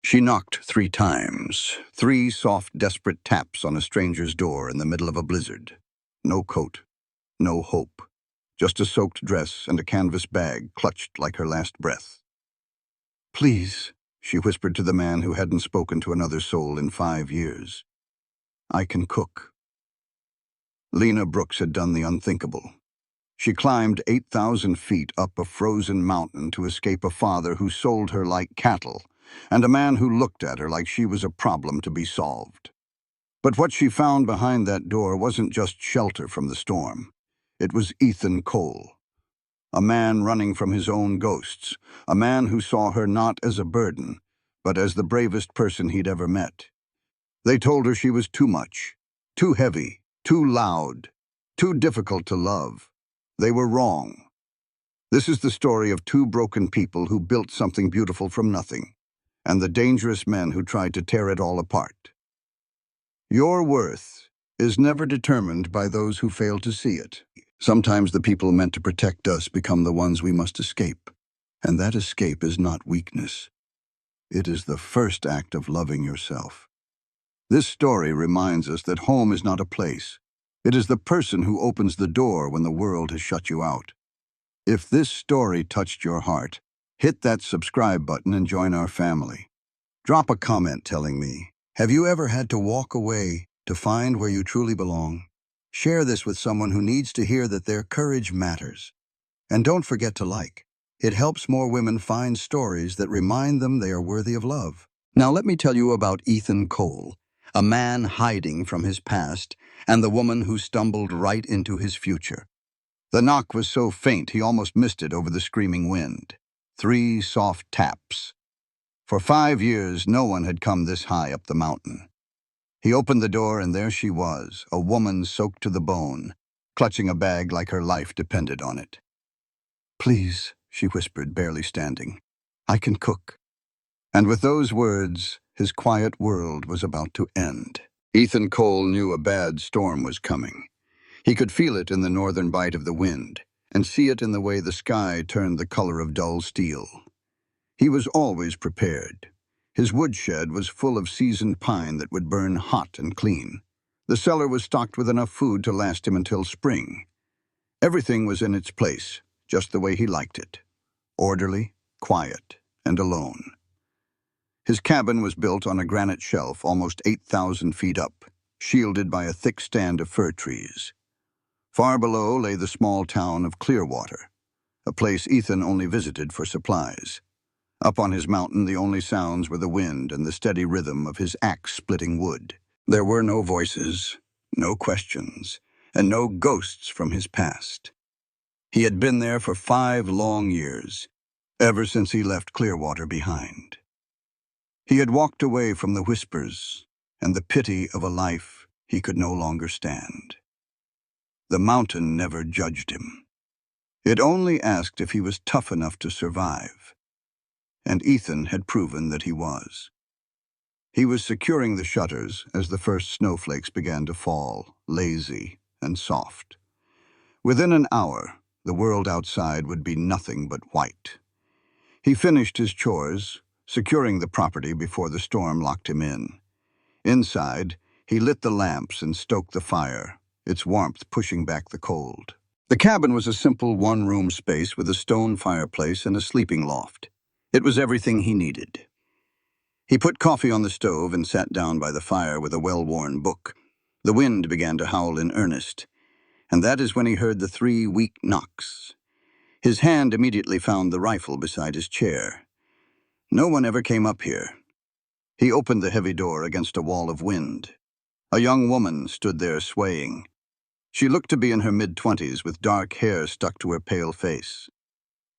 She knocked 3 times, 3 soft, desperate taps on a stranger's door in the middle of a blizzard. No coat, no hope, just a soaked dress and a canvas bag clutched like her last breath. "Please," she whispered to the man who hadn't spoken to another soul in 5 years. "I can cook." Lena Brooks had done the unthinkable. She climbed 8,000 feet up a frozen mountain to escape a father who sold her like cattle, and a man who looked at her like she was a problem to be solved. But what she found behind that door wasn't just shelter from the storm. It was Ethan Cole, a man running from his own ghosts, a man who saw her not as a burden, but as the bravest person he'd ever met. They told her she was too much, too heavy, too loud, too difficult to love. They were wrong. This is the story of 2 broken people who built something beautiful from nothing, and the dangerous men who tried to tear it all apart. Your worth is never determined by those who fail to see it. Sometimes the people meant to protect us become the ones we must escape, and that escape is not weakness. It is the first act of loving yourself. This story reminds us that home is not a place. It is the person who opens the door when the world has shut you out. If this story touched your heart, hit that subscribe button and join our family. Drop a comment telling me, have you ever had to walk away to find where you truly belong? Share this with someone who needs to hear that their courage matters. And don't forget to like. It helps more women find stories that remind them they are worthy of love. Now let me tell you about Ethan Cole, a man hiding from his past, and the woman who stumbled right into his future. The knock was so faint he almost missed it over the screaming wind. 3 soft taps. For 5 years, no one had come this high up the mountain. He opened the door, and there she was, a woman soaked to the bone, clutching a bag like her life depended on it. "Please," she whispered, barely standing. "I can cook." And with those words, his quiet world was about to end. Ethan Cole knew a bad storm was coming. He could feel it in the northern bite of the wind, and see it in the way the sky turned the color of dull steel. He was always prepared. His woodshed was full of seasoned pine that would burn hot and clean. The cellar was stocked with enough food to last him until spring. Everything was in its place, just the way he liked it. Orderly, quiet, and alone. His cabin was built on a granite shelf almost 8,000 feet up, shielded by a thick stand of fir trees. Far below lay the small town of Clearwater, a place Ethan only visited for supplies. Up on his mountain, the only sounds were the wind and the steady rhythm of his axe splitting wood. There were no voices, no questions, and no ghosts from his past. He had been there for 5 long years, ever since he left Clearwater behind. He had walked away from the whispers and the pity of a life he could no longer stand. The mountain never judged him. It only asked if he was tough enough to survive. And Ethan had proven that he was. He was securing the shutters as the first snowflakes began to fall, lazy and soft. Within an hour, the world outside would be nothing but white. He finished his chores, securing the property before the storm locked him in. Inside, he lit the lamps and stoked the fire, its warmth pushing back the cold. The cabin was a simple 1-room space with a stone fireplace and a sleeping loft. It was everything he needed. He put coffee on the stove and sat down by the fire with a well-worn book. The wind began to howl in earnest, and that is when he heard the 3 weak knocks. His hand immediately found the rifle beside his chair. No one ever came up here. He opened the heavy door against a wall of wind. A young woman stood there swaying. She looked to be in her mid-20s with dark hair stuck to her pale face.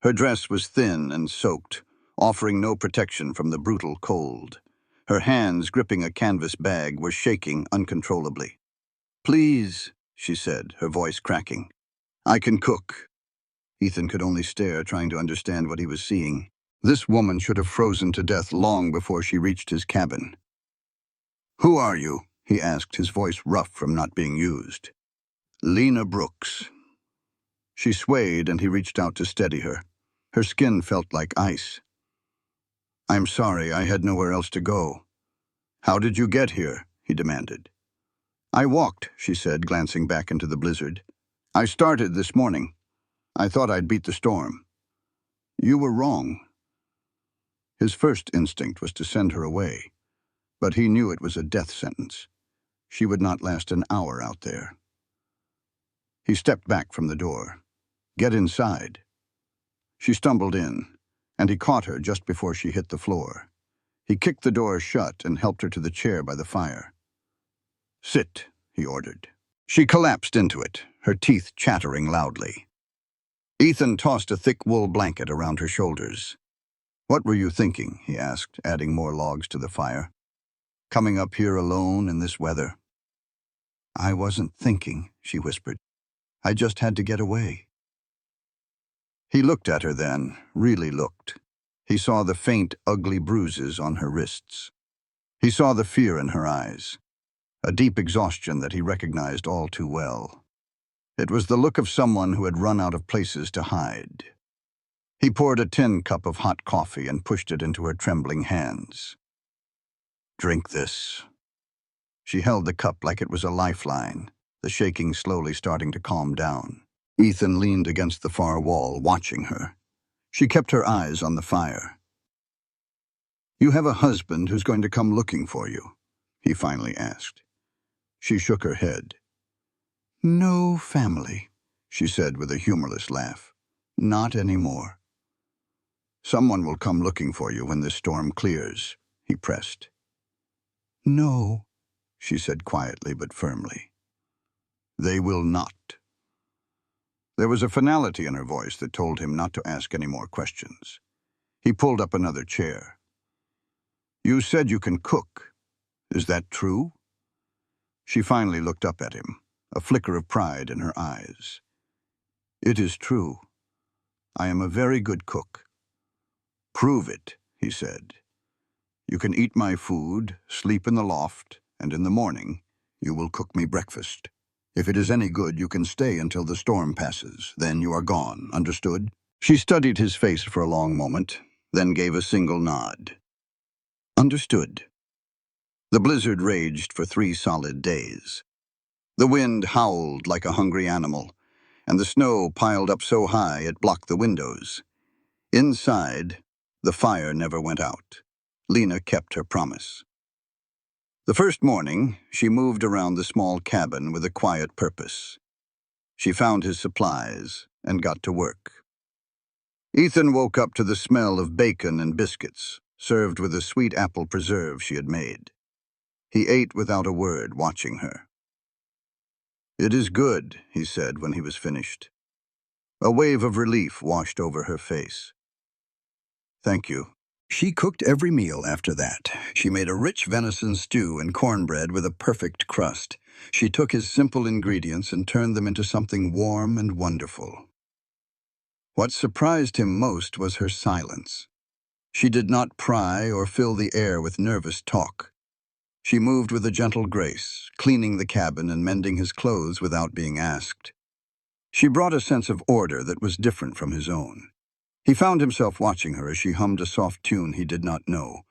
Her dress was thin and soaked, offering no protection from the brutal cold. Her hands, gripping a canvas bag, were shaking uncontrollably. "Please," she said, her voice cracking. "I can cook." Ethan could only stare, trying to understand what he was seeing. This woman should have frozen to death long before she reached his cabin. "Who are you?" he asked, his voice rough from not being used. "Lena Brooks." She swayed, and he reached out to steady her. Her skin felt like ice. "I'm sorry, I had nowhere else to go." "How did you get here?" he demanded. "I walked," she said, glancing back into the blizzard. "I started this morning. I thought I'd beat the storm." "You were wrong." His first instinct was to send her away, but he knew it was a death sentence. She would not last an hour out there. He stepped back from the door. "Get inside." She stumbled in, and he caught her just before she hit the floor. He kicked the door shut and helped her to the chair by the fire. "Sit," he ordered. She collapsed into it, her teeth chattering loudly. Ethan tossed a thick wool blanket around her shoulders. "What were you thinking?" he asked, adding more logs to the fire. "Coming up here alone in this weather?" "I wasn't thinking," she whispered. "I just had to get away." He looked at her then, really looked. He saw the faint, ugly bruises on her wrists. He saw the fear in her eyes, a deep exhaustion that he recognized all too well. It was the look of someone who had run out of places to hide. He poured a tin cup of hot coffee and pushed it into her trembling hands. "Drink this." She held the cup like it was a lifeline, the shaking slowly starting to calm down. Ethan leaned against the far wall, watching her. She kept her eyes on the fire. "You have a husband who's going to come looking for you?" he finally asked. She shook her head. "No family," she said with a humorless laugh. "Not anymore." "Someone will come looking for you when this storm clears," he pressed. "No," she said quietly but firmly. "They will not." There was a finality in her voice that told him not to ask any more questions. He pulled up another chair. "You said you can cook. Is that true?" She finally looked up at him, a flicker of pride in her eyes. "It is true. I am a very good cook." "Prove it," he said. "You can eat my food, sleep in the loft, and in the morning you will cook me breakfast. If it is any good, you can stay until the storm passes. Then you are gone, understood?" She studied his face for a long moment, then gave a single nod. "Understood." The blizzard raged for 3 solid days. The wind howled like a hungry animal, and the snow piled up so high it blocked the windows. Inside, the fire never went out. Lena kept her promise. The first morning, she moved around the small cabin with a quiet purpose. She found his supplies and got to work. Ethan woke up to the smell of bacon and biscuits, served with a sweet apple preserve she had made. He ate without a word, watching her. "It is good," he said when he was finished. A wave of relief washed over her face. "Thank you." She cooked every meal after that. She made a rich venison stew and cornbread with a perfect crust. She took his simple ingredients and turned them into something warm and wonderful. What surprised him most was her silence. She did not pry or fill the air with nervous talk. She moved with a gentle grace, cleaning the cabin and mending his clothes without being asked. She brought a sense of order that was different from his own. He found himself watching her as she hummed a soft tune he did not know,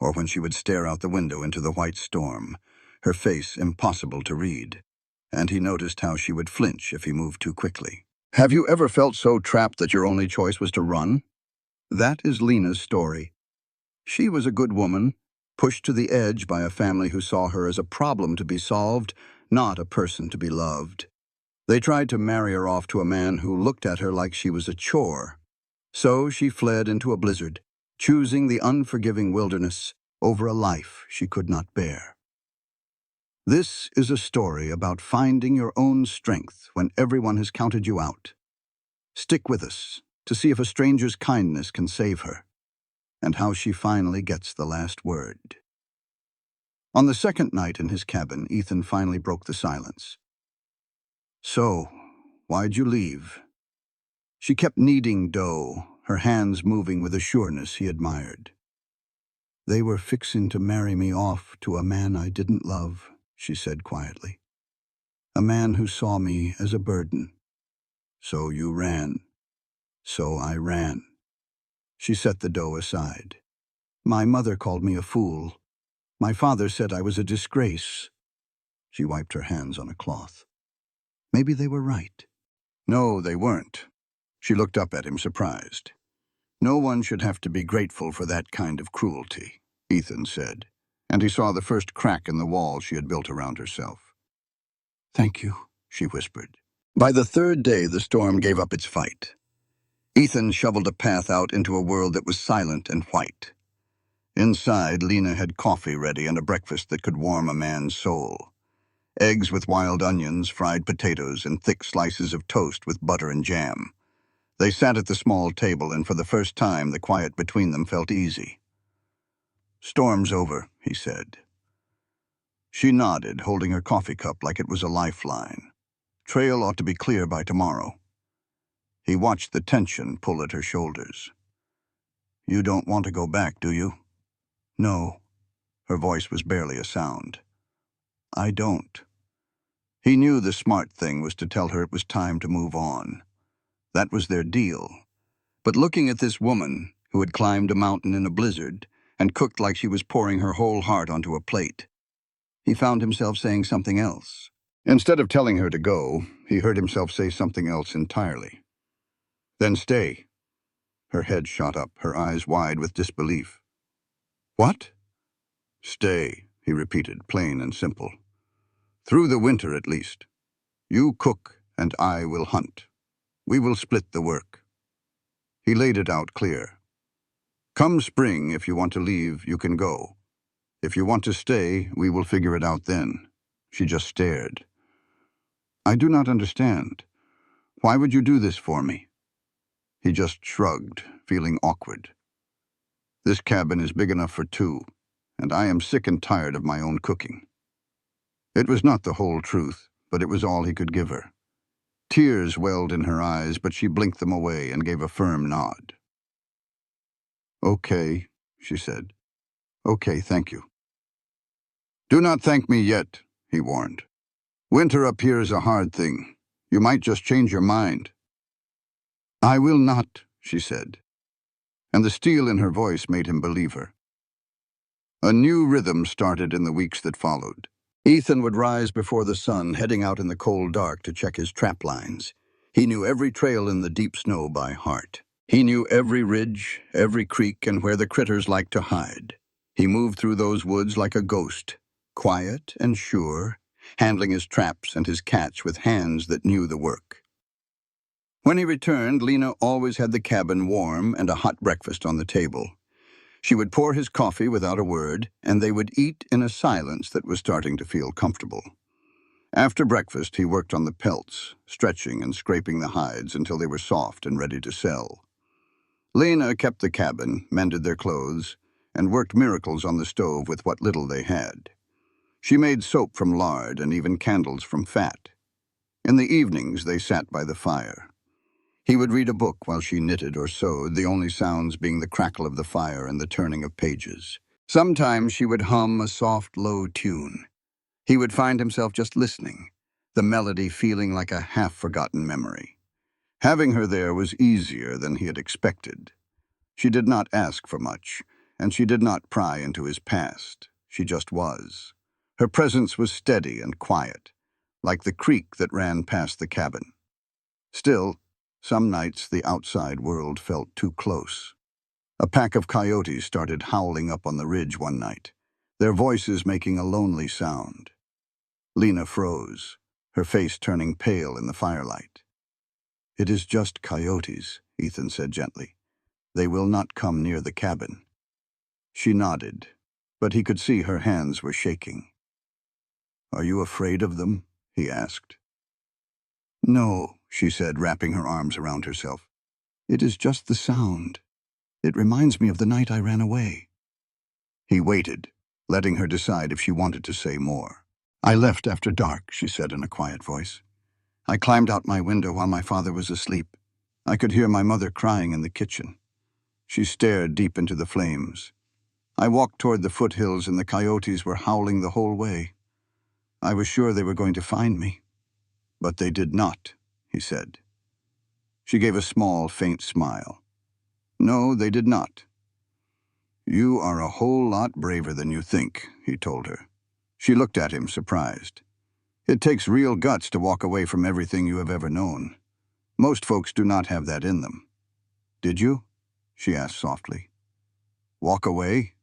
or when she would stare out the window into the white storm, her face impossible to read. And he noticed how she would flinch if he moved too quickly. Have you ever felt so trapped that your only choice was to run? That is Lena's story. She was a good woman, pushed to the edge by a family who saw her as a problem to be solved, not a person to be loved. They tried to marry her off to a man who looked at her like she was a chore. So she fled into a blizzard, choosing the unforgiving wilderness over a life she could not bear. This is a story about finding your own strength when everyone has counted you out. Stick with us to see if a stranger's kindness can save her, and how she finally gets the last word. On the second night in his cabin, Ethan finally broke the silence. "So, why'd you leave?" She kept kneading dough, her hands moving with a sureness he admired. "They were fixing to marry me off to a man I didn't love," she said quietly. "A man who saw me as a burden. So you ran." "So I ran." She set the dough aside. My mother called me a fool. My father said I was a disgrace. She wiped her hands on a cloth. Maybe they were right. No, they weren't. She looked up at him, surprised. No one should have to be grateful for that kind of cruelty, Ethan said, and he saw the first crack in the wall she had built around herself. Thank you, she whispered. By the third day, the storm gave up its fight. Ethan shoveled a path out into a world that was silent and white. Inside, Lena had coffee ready and a breakfast that could warm a man's soul. Eggs with wild onions, fried potatoes, and thick slices of toast with butter and jam. They sat at the small table, and for the first time, the quiet between them felt easy. Storm's over, he said. She nodded, holding her coffee cup like it was a lifeline. Trail ought to be clear by tomorrow. He watched the tension pull at her shoulders. You don't want to go back, do you? No. Her voice was barely a sound. I don't. He knew the smart thing was to tell her it was time to move on. That was their deal. But looking at this woman, who had climbed a mountain in a blizzard and cooked like she was pouring her whole heart onto a plate, he found himself saying something else. Instead of telling her to go, he heard himself say something else entirely. Then stay. Her head shot up, her eyes wide with disbelief. What? Stay, he repeated, plain and simple. Through the winter, at least. You cook, and I will hunt. We will split the work. He laid it out clear. Come spring, if you want to leave, you can go. If you want to stay, we will figure it out then. She just stared. I do not understand. Why would you do this for me? He just shrugged, feeling awkward. This cabin is big enough for two, and I am sick and tired of my own cooking. It was not the whole truth, but it was all he could give her. Tears welled in her eyes, but she blinked them away and gave a firm nod. Okay, she said. Okay, thank you. Do not thank me yet, he warned. Winter up here is a hard thing. You might just change your mind. I will not, she said, and the steel in her voice made him believe her. A new rhythm started in the weeks that followed. Ethan would rise before the sun, heading out in the cold dark to check his trap lines. He knew every trail in the deep snow by heart. He knew every ridge, every creek, and where the critters liked to hide. He moved through those woods like a ghost, quiet and sure, handling his traps and his catch with hands that knew the work. When he returned, Lena always had the cabin warm and a hot breakfast on the table. She would pour his coffee without a word, and they would eat in a silence that was starting to feel comfortable. After breakfast, he worked on the pelts, stretching and scraping the hides until they were soft and ready to sell. Lena kept the cabin, mended their clothes, and worked miracles on the stove with what little they had. She made soap from lard and even candles from fat. In the evenings, they sat by the fire. He would read a book while she knitted or sewed, the only sounds being the crackle of the fire and the turning of pages. Sometimes she would hum a soft, low tune. He would find himself just listening, the melody feeling like a half-forgotten memory. Having her there was easier than he had expected. She did not ask for much, and she did not pry into his past. She just was. Her presence was steady and quiet, like the creek that ran past the cabin. Still, some nights the outside world felt too close. A pack of coyotes started howling up on the ridge one night, their voices making a lonely sound. Lena froze, her face turning pale in the firelight. It is just coyotes, Ethan said gently. They will not come near the cabin. She nodded, but he could see her hands were shaking. Are you afraid of them? He asked. No, she said, wrapping her arms around herself. It is just the sound. It reminds me of the night I ran away. He waited, letting her decide if she wanted to say more. I left after dark, she said in a quiet voice. I climbed out my window while my father was asleep. I could hear my mother crying in the kitchen. She stared deep into the flames. I walked toward the foothills and the coyotes were howling the whole way. I was sure they were going to find me. But they did not, he said. She gave a small, faint smile. No, they did not. "You are a whole lot braver than you think," he told her. She looked at him, surprised. "It takes real guts to walk away from everything you have ever known. Most folks do not have that in them." "Did you?" she asked softly. "Walk away?"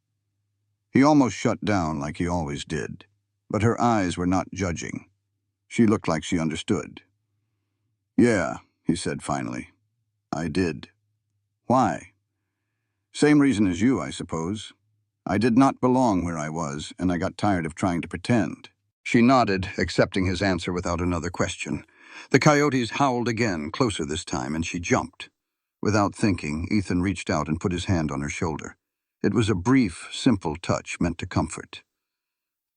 He almost shut down like he always did, but her eyes were not judging. She looked like she understood. "Yeah," he said finally. "I did." "Why?" "Same reason as you, I suppose. I did not belong where I was, and I got tired of trying to pretend." She nodded, accepting his answer without another question. The coyotes howled again, closer this time, and she jumped. Without thinking, Ethan reached out and put his hand on her shoulder. It was a brief, simple touch meant to comfort.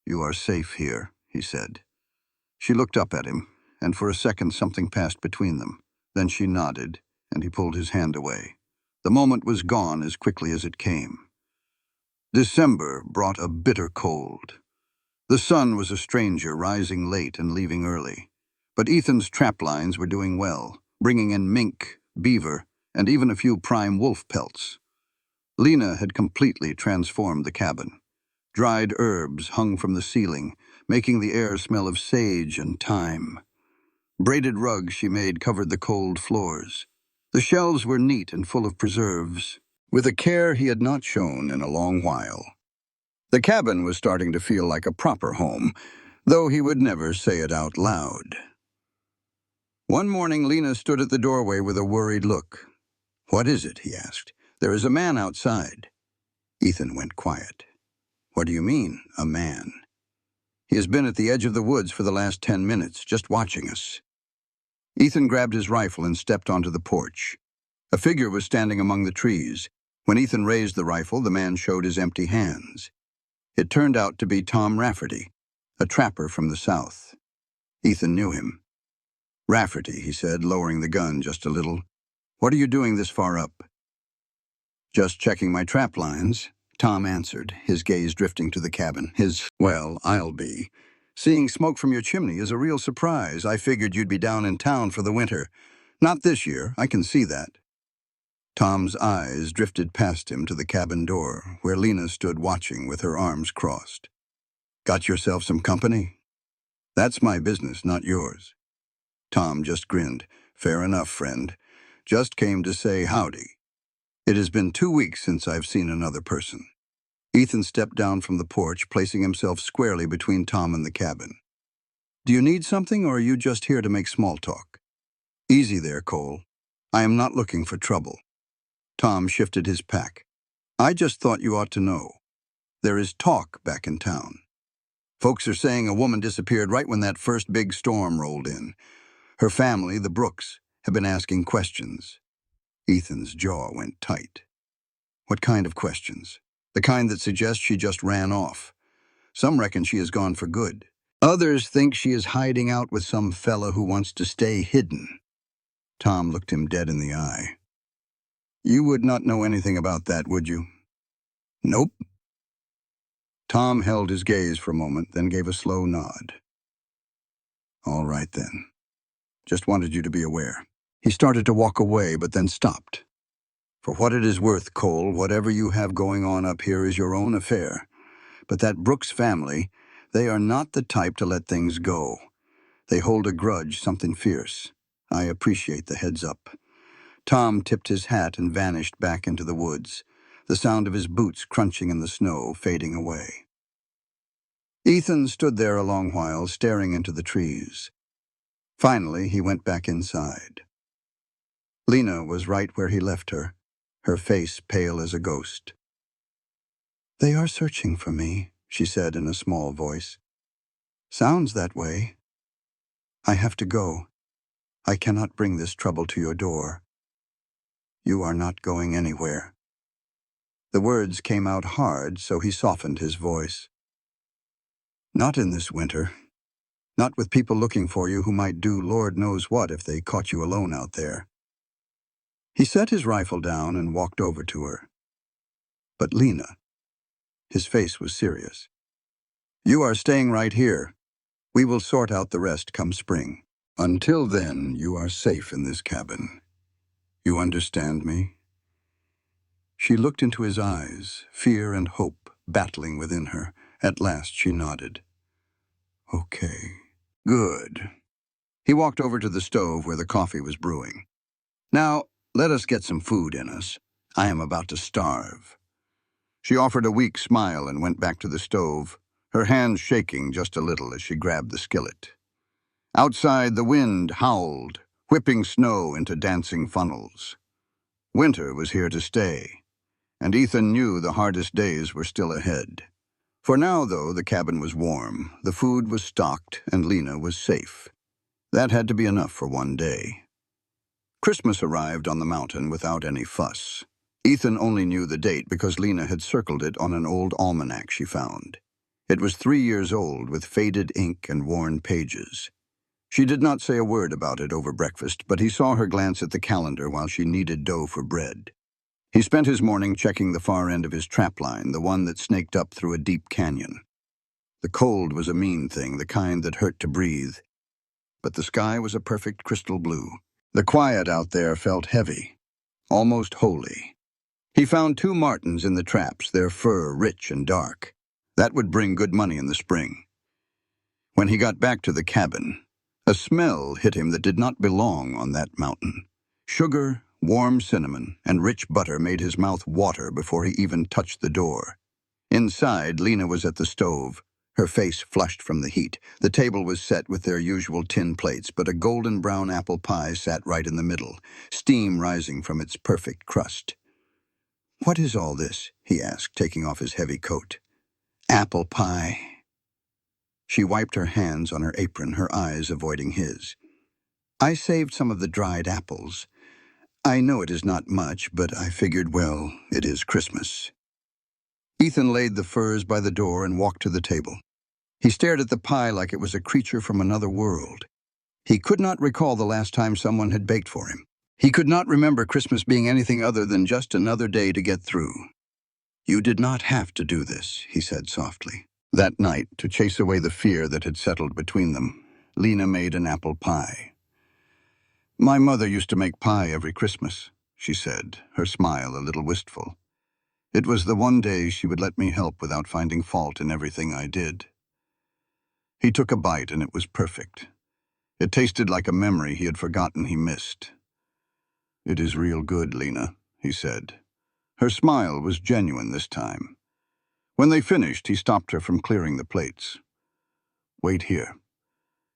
"You are safe here," he said. She looked up at him, and for a second something passed between them. Then she nodded, and he pulled his hand away. The moment was gone as quickly as it came. December brought a bitter cold. The sun was a stranger, rising late and leaving early. But Ethan's trap lines were doing well, bringing in mink, beaver, and even a few prime wolf pelts. Lena had completely transformed the cabin. Dried herbs hung from the ceiling, making the air smell of sage and thyme. Braided rugs she made covered the cold floors. The shelves were neat and full of preserves, with a care he had not shown in a long while. The cabin was starting to feel like a proper home, though he would never say it out loud. One morning, Lena stood at the doorway with a worried look. "What is it?" he asked. "There is a man outside." Ethan went quiet. "What do you mean, a man?" "He has been at the edge of the woods for the last 10 minutes, just watching us." Ethan grabbed his rifle and stepped onto the porch. A figure was standing among the trees. When Ethan raised the rifle, the man showed his empty hands. It turned out to be Tom Rafferty, a trapper from the south. Ethan knew him. "Rafferty," he said, lowering the gun just a little. "What are you doing this far up?" "Just checking my trap lines," Tom answered, his gaze drifting to the cabin. "Well, I'll be. Seeing smoke from your chimney is a real surprise. I figured you'd be down in town for the winter. Not this year, I can see that." Tom's eyes drifted past him to the cabin door, where Lena stood watching with her arms crossed. "Got yourself some company?" "That's my business, not yours." Tom just grinned. "Fair enough, friend. Just came to say howdy. It has been 2 weeks since I've seen another person." Ethan stepped down from the porch, placing himself squarely between Tom and the cabin. "Do you need something, or are you just here to make small talk?" "Easy there, Cole. I am not looking for trouble." Tom shifted his pack. "I just thought you ought to know. There is talk back in town. Folks are saying a woman disappeared right when that first big storm rolled in. Her family, the Brooks, have been asking questions." Ethan's jaw went tight. "What kind of questions?" "The kind that suggest she just ran off. Some reckon she is gone for good. Others think she is hiding out with some fella who wants to stay hidden." Tom looked him dead in the eye. "You would not know anything about that, would you?" "Nope." Tom held his gaze for a moment, then gave a slow nod. "All right, then. Just wanted you to be aware." He started to walk away, but then stopped. "For what it is worth, Cole, whatever you have going on up here is your own affair. But that Brooks family, they are not the type to let things go. They hold a grudge, something fierce. I appreciate the heads up." Tom tipped his hat and vanished back into the woods, the sound of his boots crunching in the snow fading away. Ethan stood there a long while, staring into the trees. Finally, he went back inside. Lena was right where he left her face pale as a ghost. "They are searching for me," she said in a small voice. "Sounds that way. I have to go. I cannot bring this trouble to your door. You are not going anywhere." The words came out hard, so he softened his voice. "Not in this winter. Not with people looking for you who might do Lord knows what if they caught you alone out there." He set his rifle down and walked over to her. "But Lena," his face was serious, "you are staying right here. We will sort out the rest come spring. Until then, you are safe in this cabin. You understand me?" She looked into his eyes, fear and hope battling within her. At last she nodded. Okay. Good. He walked over to the stove where the coffee was brewing. Now, let us get some food in us. I am about to starve. She offered a weak smile and went back to the stove, her hands shaking just a little as she grabbed the skillet. Outside, the wind howled, whipping snow into dancing funnels. Winter was here to stay, and Ethan knew the hardest days were still ahead. For now, though, the cabin was warm, the food was stocked, and Lena was safe. That had to be enough for one day. Christmas arrived on the mountain without any fuss. Ethan only knew the date because Lena had circled it on an old almanac she found. It was 3 years old with faded ink and worn pages. She did not say a word about it over breakfast, but he saw her glance at the calendar while she kneaded dough for bread. He spent his morning checking the far end of his trapline, the one that snaked up through a deep canyon. The cold was a mean thing, the kind that hurt to breathe. But the sky was a perfect crystal blue. The quiet out there felt heavy, almost holy. He found 2 martens in the traps, their fur rich and dark. That would bring good money in the spring. When he got back to the cabin, a smell hit him that did not belong on that mountain. Sugar, warm cinnamon, and rich butter made his mouth water before he even touched the door. Inside, Lena was at the stove, her face flushed from the heat. The table was set with their usual tin plates, but a golden brown apple pie sat right in the middle, steam rising from its perfect crust. "What is all this?" he asked, taking off his heavy coat. "Apple pie." She wiped her hands on her apron, her eyes avoiding his. "I saved some of the dried apples. I know it is not much, but I figured, well, it is Christmas." Ethan laid the furs by the door and walked to the table. He stared at the pie like it was a creature from another world. He could not recall the last time someone had baked for him. He could not remember Christmas being anything other than just another day to get through. "You did not have to do this," he said softly. That night, to chase away the fear that had settled between them, Lena made an apple pie. "My mother used to make pie every Christmas," she said, her smile a little wistful. "It was the one day she would let me help without finding fault in everything I did." He took a bite, and it was perfect. It tasted like a memory he had forgotten he missed. "It is real good, Lena," he said. Her smile was genuine this time. When they finished, he stopped her from clearing the plates. "Wait here."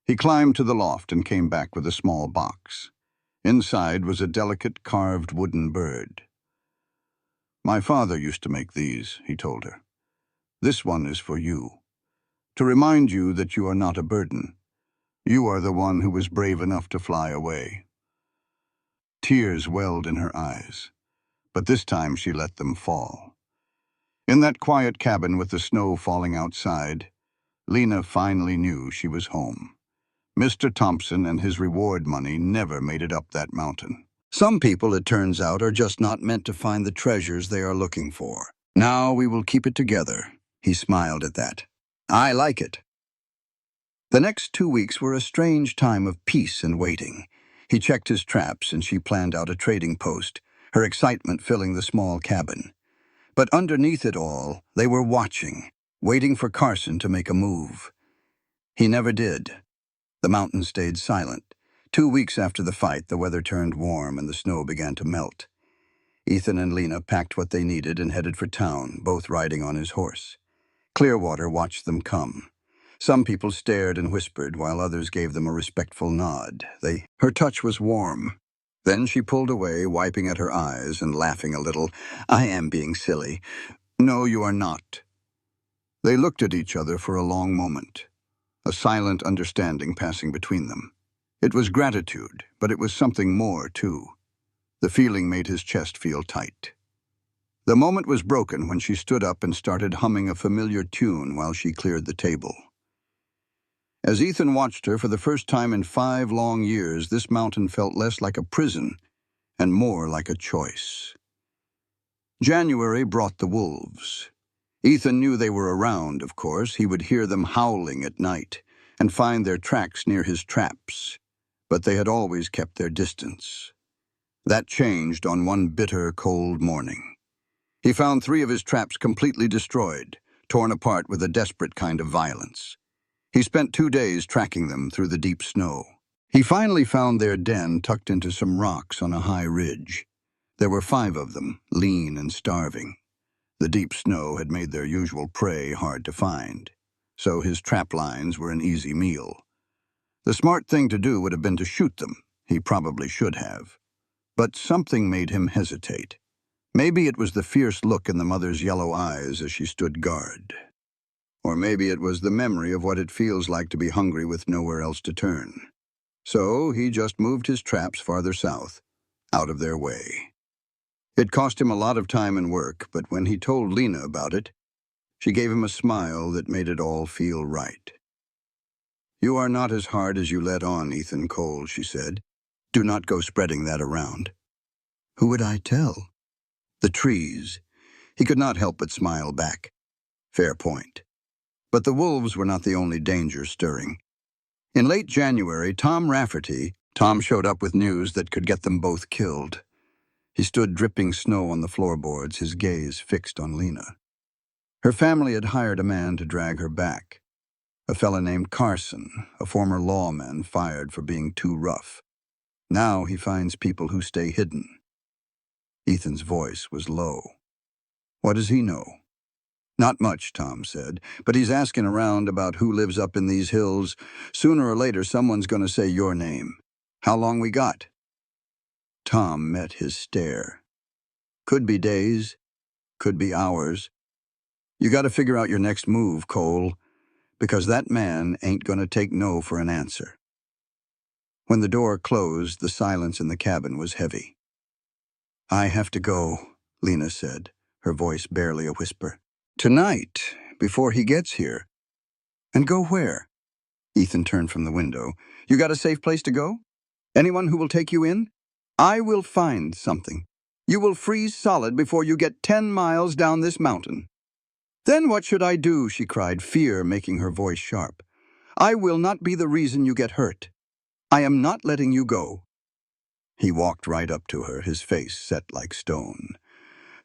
He climbed to the loft and came back with a small box. Inside was a delicate carved wooden bird. "My father used to make these," he told her. "This one is for you, to remind you that you are not a burden. You are the one who was brave enough to fly away." Tears welled in her eyes, but this time she let them fall. In that quiet cabin with the snow falling outside, Lena finally knew she was home. Mr. Thompson and his reward money never made it up that mountain. Some people, it turns out, are just not meant to find the treasures they are looking for. "Now we will keep it together." He smiled at that. "I like it." The next 2 weeks were a strange time of peace and waiting. He checked his traps and she planned out a trading post, her excitement filling the small cabin. But underneath it all, they were watching, waiting for Carson to make a move. He never did. The mountain stayed silent. 2 weeks after the fight, the weather turned warm and the snow began to melt. Ethan and Lena packed what they needed and headed for town, both riding on his horse. Clearwater watched them come. Some people stared and whispered, while others gave them a respectful nod. Her touch was warm. Then she pulled away, wiping at her eyes and laughing a little. "I am being silly." "No, you are not." They looked at each other for a long moment, a silent understanding passing between them. It was gratitude, but it was something more, too. The feeling made his chest feel tight. The moment was broken when she stood up and started humming a familiar tune while she cleared the table. As Ethan watched her for the first time in 5 long years, this mountain felt less like a prison and more like a choice. January brought the wolves. Ethan knew they were around, of course. He would hear them howling at night and find their tracks near his traps. But they had always kept their distance. That changed on one bitter, cold morning. He found 3 of his traps completely destroyed, torn apart with a desperate kind of violence. He spent 2 days tracking them through the deep snow. He finally found their den tucked into some rocks on a high ridge. There were 5 of them, lean and starving. The deep snow had made their usual prey hard to find, so his trap lines were an easy meal. The smart thing to do would have been to shoot them. He probably should have. But something made him hesitate. Maybe it was the fierce look in the mother's yellow eyes as she stood guard. Or maybe it was the memory of what it feels like to be hungry with nowhere else to turn. So he just moved his traps farther south, out of their way. It cost him a lot of time and work, but when he told Lena about it, she gave him a smile that made it all feel right. "You are not as hard as you let on, Ethan Cole," she said. "Do not go spreading that around." Who would I tell? The trees. He could not help but smile back. Fair point. But the wolves were not the only danger stirring. In late January, Tom showed up with news that could get them both killed. He stood dripping snow on the floorboards, his gaze fixed on Lena. Her family had hired a man to drag her back. A fella named Carson, a former lawman fired for being too rough. Now he finds people who stay hidden. Ethan's voice was low. What does he know? Not much, Tom said, but he's asking around about who lives up in these hills. Sooner or later, someone's going to say your name. How long we got? Tom met his stare. Could be days, could be hours. You got to figure out your next move, Cole, because that man ain't going to take no for an answer. When the door closed, the silence in the cabin was heavy. I have to go, Lena said, her voice barely a whisper. Tonight, before he gets here. And go where? Ethan turned from the window. You got a safe place to go? Anyone who will take you in? I will find something. You will freeze solid before you get 10 miles down this mountain. Then what should I do? She cried, fear making her voice sharp. I will not be the reason you get hurt. I am not letting you go. He walked right up to her, his face set like stone.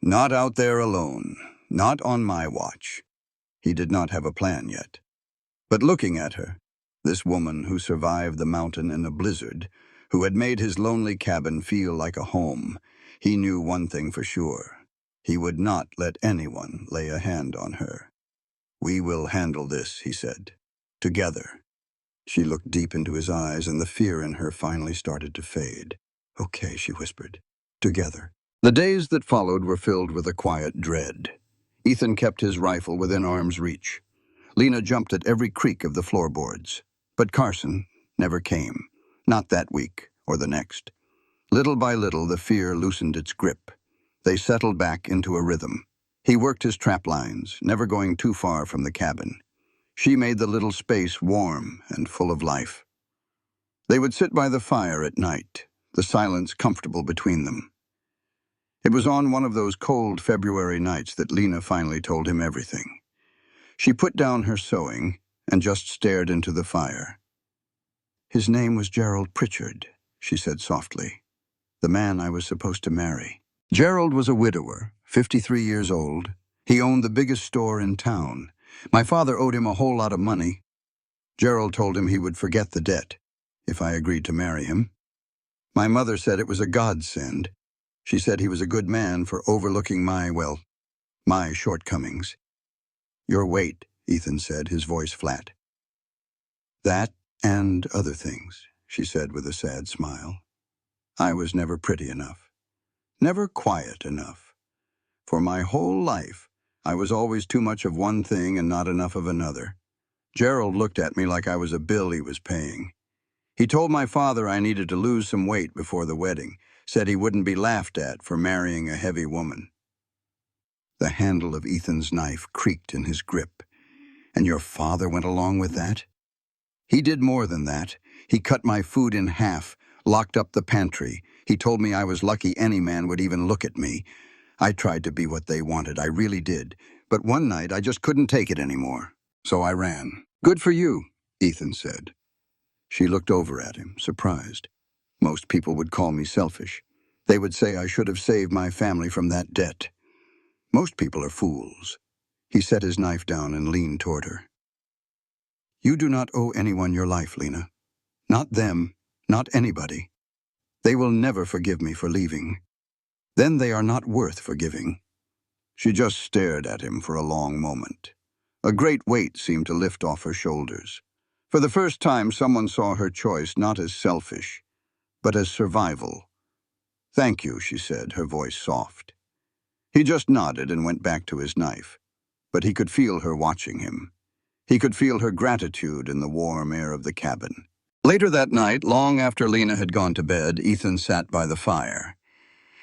Not out there alone. Not on my watch. He did not have a plan yet. But looking at her, this woman who survived the mountain in a blizzard, who had made his lonely cabin feel like a home, he knew one thing for sure. He would not let anyone lay a hand on her. We will handle this, he said. Together. She looked deep into his eyes, and the fear in her finally started to fade. Okay, she whispered. Together. The days that followed were filled with a quiet dread. Ethan kept his rifle within arm's reach. Lena jumped at every creak of the floorboards. But Carson never came. Not that week or the next. Little by little, the fear loosened its grip. They settled back into a rhythm. He worked his trap lines, never going too far from the cabin. She made the little space warm and full of life. They would sit by the fire at night, the silence comfortable between them. It was on one of those cold February nights that Lena finally told him everything. She put down her sewing and just stared into the fire. His name was Gerald Pritchard, she said softly. The man I was supposed to marry. Gerald was a widower, 53 years old. He owned the biggest store in town. My father owed him a whole lot of money. Gerald told him he would forget the debt if I agreed to marry him. My mother said it was a godsend. She said he was a good man for overlooking my shortcomings. Your weight, Ethan said, his voice flat. That and other things, she said with a sad smile. I was never pretty enough. Never quiet enough. For my whole life, I was always too much of one thing and not enough of another. Gerald looked at me like I was a bill he was paying. He told my father I needed to lose some weight before the wedding, said he wouldn't be laughed at for marrying a heavy woman. The handle of Ethan's knife creaked in his grip. And your father went along with that? He did more than that. He cut my food in half, locked up the pantry. He told me I was lucky any man would even look at me. I tried to be what they wanted, I really did. But one night I just couldn't take it anymore. So I ran. Good for you, Ethan said. She looked over at him, surprised. Most people would call me selfish. They would say I should have saved my family from that debt. Most people are fools. He set his knife down and leaned toward her. You do not owe anyone your life, Lena. Not them, not anybody. They will never forgive me for leaving. Then they are not worth forgiving. She just stared at him for a long moment. A great weight seemed to lift off her shoulders. For the first time, someone saw her choice not as selfish, but as survival. Thank you, she said, her voice soft. He just nodded and went back to his knife, but he could feel her watching him. He could feel her gratitude in the warm air of the cabin. Later that night, long after Lena had gone to bed, Ethan sat by the fire.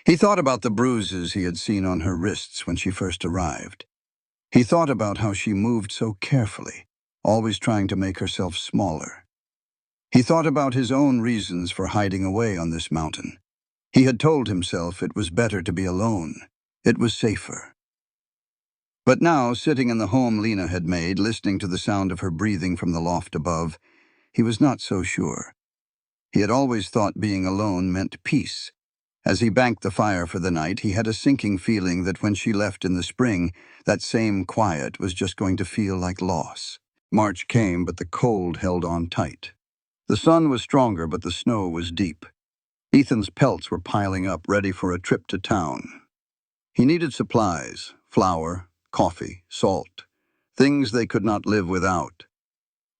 He thought about the bruises he had seen on her wrists when she first arrived. He thought about how she moved so carefully, always trying to make herself smaller. He thought about his own reasons for hiding away on this mountain. He had told himself it was better to be alone. It was safer. But now, sitting in the home Lena had made, listening to the sound of her breathing from the loft above, he was not so sure. He had always thought being alone meant peace. As he banked the fire for the night, he had a sinking feeling that when she left in the spring, that same quiet was just going to feel like loss. March came, but the cold held on tight. The sun was stronger, but the snow was deep. Ethan's pelts were piling up, ready for a trip to town. He needed supplies, flour, coffee, salt, things they could not live without.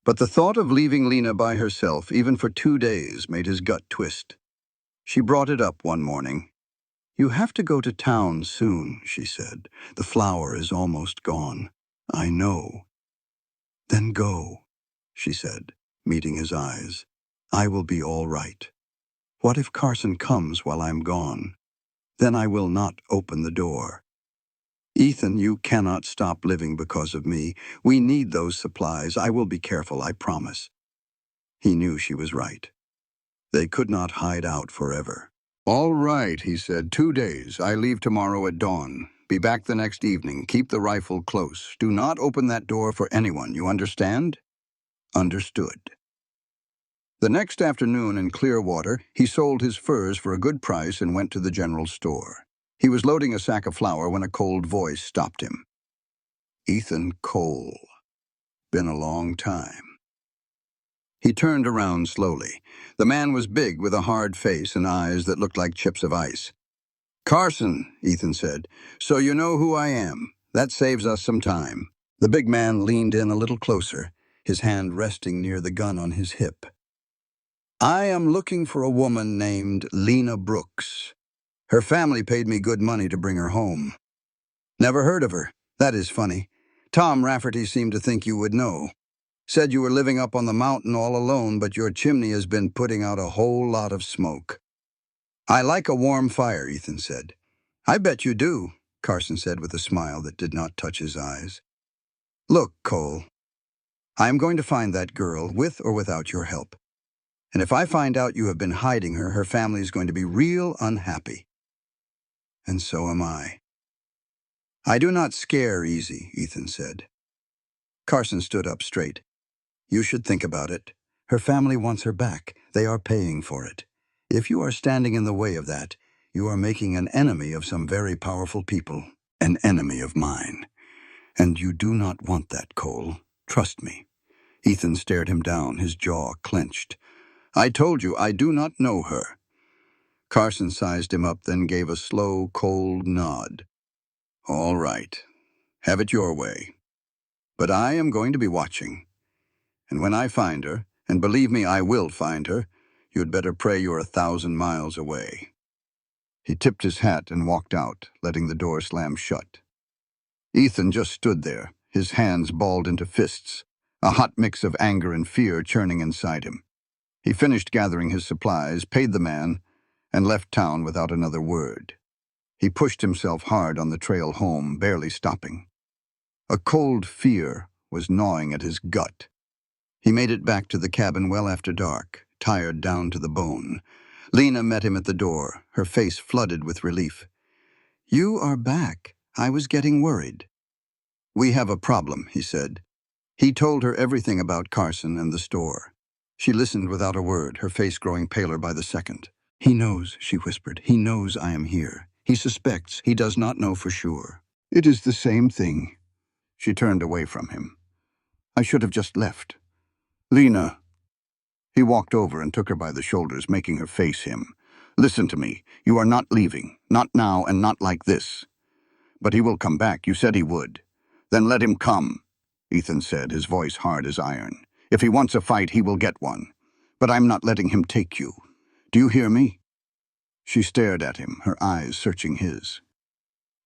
But the thought of leaving Lena by herself, even for 2 days, made his gut twist. She brought it up one morning. You have to go to town soon, she said. The flour is almost gone. I know. Then go, she said, meeting his eyes. I will be all right. What if Carson comes while I'm gone? Then I will not open the door. Ethan, you cannot stop living because of me. We need those supplies. I will be careful, I promise. He knew she was right. They could not hide out forever. All right, he said, 2 days. I leave tomorrow at dawn. Be back the next evening. Keep the rifle close. Do not open that door for anyone, you understand? Understood. The next afternoon in Clearwater, he sold his furs for a good price and went to the general store. He was loading a sack of flour when a cold voice stopped him. Ethan Cole. Been a long time. He turned around slowly. The man was big, with a hard face and eyes that looked like chips of ice. Carson, Ethan said, so you know who I am. That saves us some time. The big man leaned in a little closer, his hand resting near the gun on his hip. I am looking for a woman named Lena Brooks. Her family paid me good money to bring her home. Never heard of her. That is funny. Tom Rafferty seemed to think you would know. Said you were living up on the mountain all alone, but your chimney has been putting out a whole lot of smoke. I like a warm fire, Ethan said. I bet you do, Carson said with a smile that did not touch his eyes. Look, Cole, I am going to find that girl, with or without your help. And if I find out you have been hiding her, her family is going to be real unhappy. And so am I. I do not scare easy, Ethan said. Carson stood up straight. You should think about it. Her family wants her back. They are paying for it. If you are standing in the way of that, you are making an enemy of some very powerful people, an enemy of mine. And you do not want that, Cole. Trust me. Ethan stared him down, his jaw clenched. I told you, I do not know her. Carson sized him up, then gave a slow, cold nod. All right. Have it your way. But I am going to be watching. And when I find her, and believe me, I will find her, you'd better pray you're 1,000 miles away. He tipped his hat and walked out, letting the door slam shut. Ethan just stood there, his hands balled into fists, a hot mix of anger and fear churning inside him. He finished gathering his supplies, paid the man, and left town without another word. He pushed himself hard on the trail home, barely stopping. A cold fear was gnawing at his gut. He made it back to the cabin well after dark, tired down to the bone. Lena met him at the door, her face flooded with relief. You are back. I was getting worried. We have a problem, he said. He told her everything about Carson and the store. She listened without a word, her face growing paler by the second. He knows, she whispered. He knows I am here. He suspects. He does not know for sure. It is the same thing. She turned away from him. I should have just left. Lena. He walked over and took her by the shoulders, making her face him. Listen to me. You are not leaving. Not now and not like this. But he will come back. You said he would. Then let him come, Ethan said, his voice hard as iron. If he wants a fight, he will get one. But I'm not letting him take you. Do you hear me? She stared at him, her eyes searching his.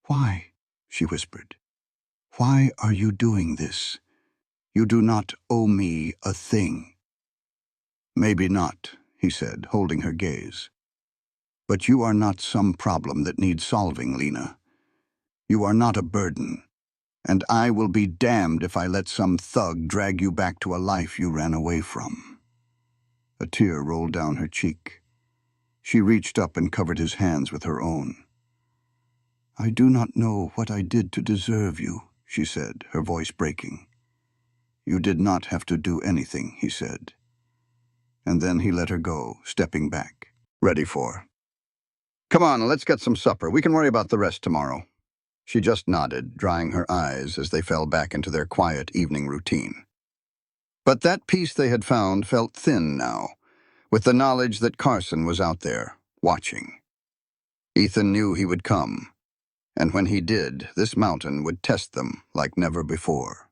Why? She whispered. Why are you doing this? You do not owe me a thing. Maybe not, he said, holding her gaze. But you are not some problem that needs solving, Lena. You are not a burden. And I will be damned if I let some thug drag you back to a life you ran away from. A tear rolled down her cheek. She reached up and covered his hands with her own. I do not know what I did to deserve you, she said, her voice breaking. You did not have to do anything, he said. And then he let her go, stepping back. Ready for? Come on, let's get some supper. We can worry about the rest tomorrow. She just nodded, drying her eyes as they fell back into their quiet evening routine. But that peace they had found felt thin now, with the knowledge that Carson was out there, watching. Ethan knew he would come, and when he did, this mountain would test them like never before.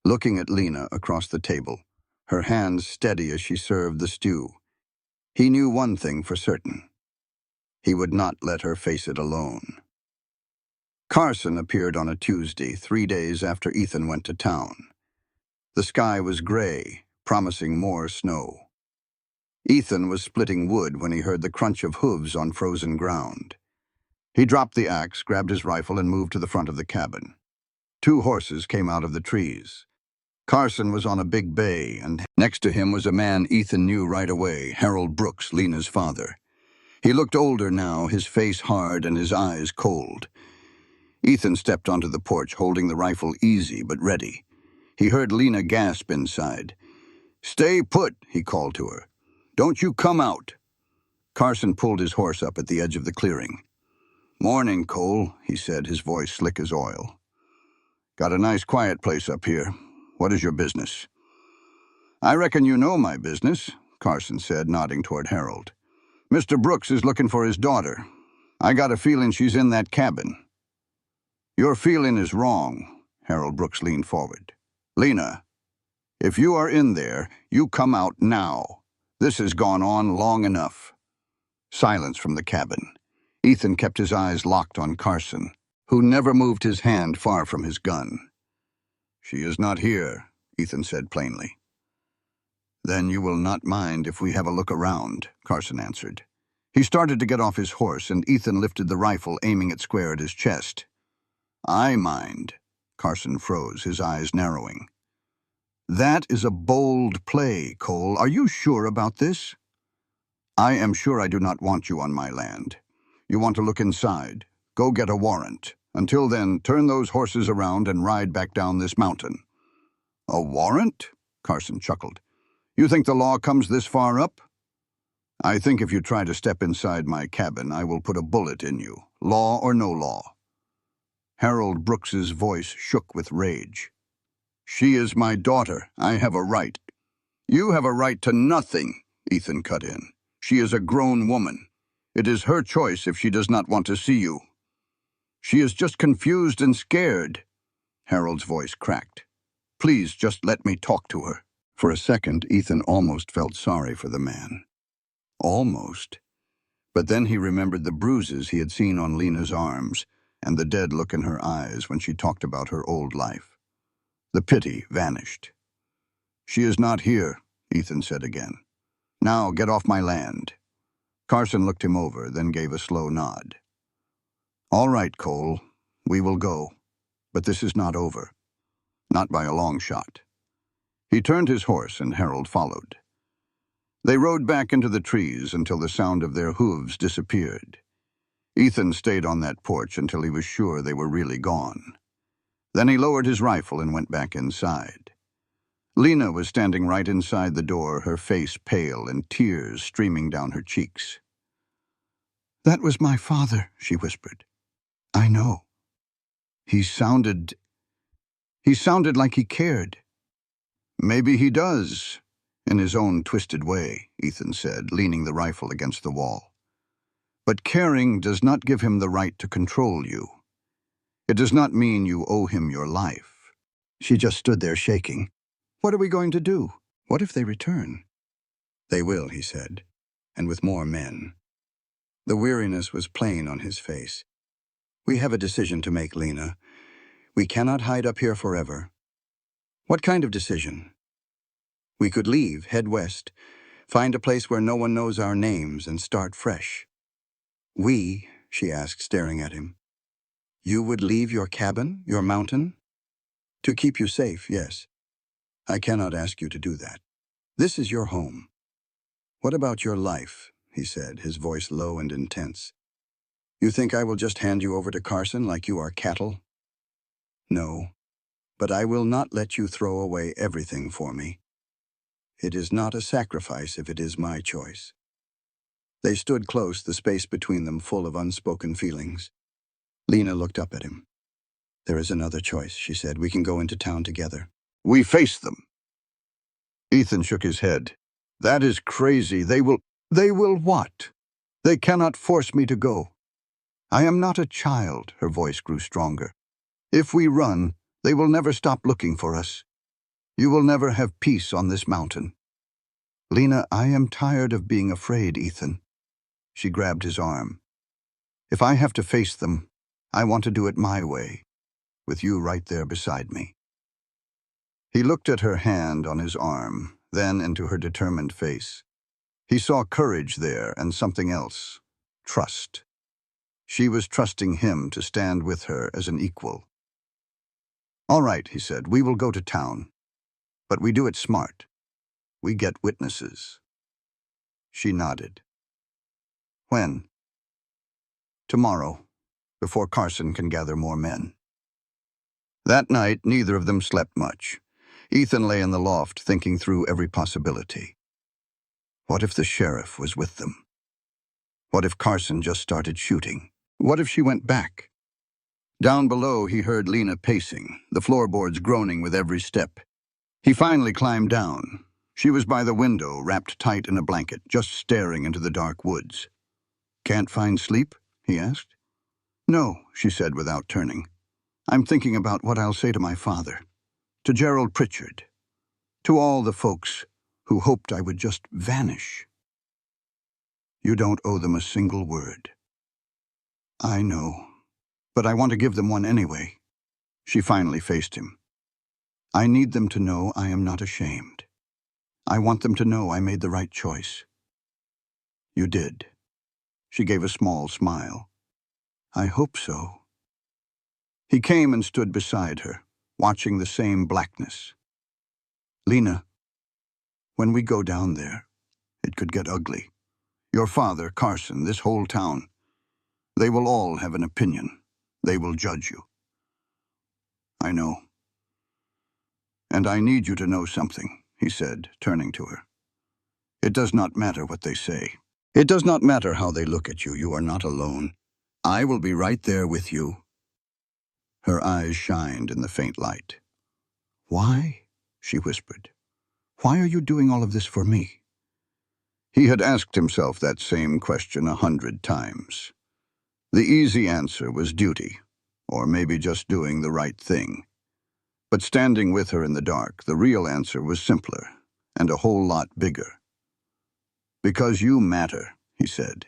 Looking at Lena across the table, her hands steady as she served the stew, he knew one thing for certain. He would not let her face it alone. Carson appeared on a Tuesday, 3 days after Ethan went to town. The sky was gray, promising more snow. Ethan was splitting wood when he heard the crunch of hooves on frozen ground. He dropped the axe, grabbed his rifle, and moved to the front of the cabin. 2 horses came out of the trees. Carson was on a big bay, and next to him was a man Ethan knew right away, Harold Brooks, Lena's father. He looked older now, his face hard and his eyes cold. Ethan stepped onto the porch, holding the rifle easy but ready. He heard Lena gasp inside. Stay put, he called to her. Don't you come out. Carson pulled his horse up at the edge of the clearing. Morning, Cole, he said, his voice slick as oil. Got a nice quiet place up here. What is your business? I reckon you know my business, Carson said, nodding toward Harold. Mr. Brooks is looking for his daughter. I got a feeling she's in that cabin. Your feeling is wrong, Harold Brooks leaned forward. Lena, if you are in there, you come out now. This has gone on long enough. Silence from the cabin. Ethan kept his eyes locked on Carson, who never moved his hand far from his gun. She is not here, Ethan said plainly. Then you will not mind if we have a look around, Carson answered. He started to get off his horse, and Ethan lifted the rifle, aiming it square at his chest. I mind. Carson froze, his eyes narrowing. That is a bold play, Cole. Are you sure about this? I am sure I do not want you on my land. You want to look inside. Go get a warrant. Until then, turn those horses around and ride back down this mountain. A warrant? Carson chuckled. You think the law comes this far up? I think if you try to step inside my cabin, I will put a bullet in you, law or no law. Harold Brooks's voice shook with rage. She is my daughter. I have a right. You have a right to nothing, Ethan cut in. She is a grown woman. It is her choice if she does not want to see you. She is just confused and scared. Harold's voice cracked. Please just let me talk to her. For a second, Ethan almost felt sorry for the man. Almost. But then he remembered the bruises he had seen on Lena's arms and the dead look in her eyes when she talked about her old life. The pity vanished. She is not here, Ethan said again. Now get off my land. Carson looked him over, then gave a slow nod. All right, Cole, we will go. But this is not over. Not by a long shot. He turned his horse and Harold followed. They rode back into the trees until the sound of their hooves disappeared. Ethan stayed on that porch until he was sure they were really gone. Then he lowered his rifle and went back inside. Lena was standing right inside the door, her face pale and tears streaming down her cheeks. That was my father, she whispered. I know. He sounded... he sounded like he cared. Maybe he does, in his own twisted way, Ethan said, leaning the rifle against the wall. But caring does not give him the right to control you. It does not mean you owe him your life. She just stood there shaking. What are we going to do? What if they return? They will, he said, and with more men. The weariness was plain on his face. We have a decision to make, Lena. We cannot hide up here forever. What kind of decision? We could leave, head west, find a place where no one knows our names, and start fresh. We, she asked, staring at him. You would leave your cabin, your mountain? To keep you safe, yes. I cannot ask you to do that. This is your home. What about your life? He said, his voice low and intense. You think I will just hand you over to Carson like you are cattle? No, but I will not let you throw away everything for me. It is not a sacrifice if it is my choice. They stood close, the space between them full of unspoken feelings. Lena looked up at him. There is another choice, she said. We can go into town together. We face them. Ethan shook his head. That is crazy. They will what? They cannot force me to go. I am not a child, her voice grew stronger. If we run, they will never stop looking for us. You will never have peace on this mountain. Lena, I am tired of being afraid, Ethan. She grabbed his arm. If I have to face them, I want to do it my way, with you right there beside me. He looked at her hand on his arm, then into her determined face. He saw courage there and something else, trust. She was trusting him to stand with her as an equal. All right, he said, we will go to town. But we do it smart. We get witnesses. She nodded. When? Tomorrow, before Carson can gather more men. That night, neither of them slept much. Ethan lay in the loft, thinking through every possibility. What if the sheriff was with them? What if Carson just started shooting? What if she went back? Down below, he heard Lena pacing, the floorboards groaning with every step. He finally climbed down. She was by the window, wrapped tight in a blanket, just staring into the dark woods. Can't find sleep? He asked. No, she said without turning. I'm thinking about what I'll say to my father, to Gerald Pritchard, to all the folks who hoped I would just vanish. You don't owe them a single word. I know, but I want to give them one anyway. She finally faced him. I need them to know I am not ashamed. I want them to know I made the right choice. You did. She gave a small smile. I hope so. He came and stood beside her, watching the same blackness. Lena, when we go down there, it could get ugly. Your father, Carson, this whole town, they will all have an opinion. They will judge you. I know. And I need you to know something, he said, turning to her. It does not matter what they say. It does not matter how they look at you. You are not alone. I will be right there with you. Her eyes shined in the faint light. Why? She whispered. Why are you doing all of this for me? He had asked himself that same question 100 times. The easy answer was duty, or maybe just doing the right thing. But standing with her in the dark, the real answer was simpler and a whole lot bigger. Because you matter, he said.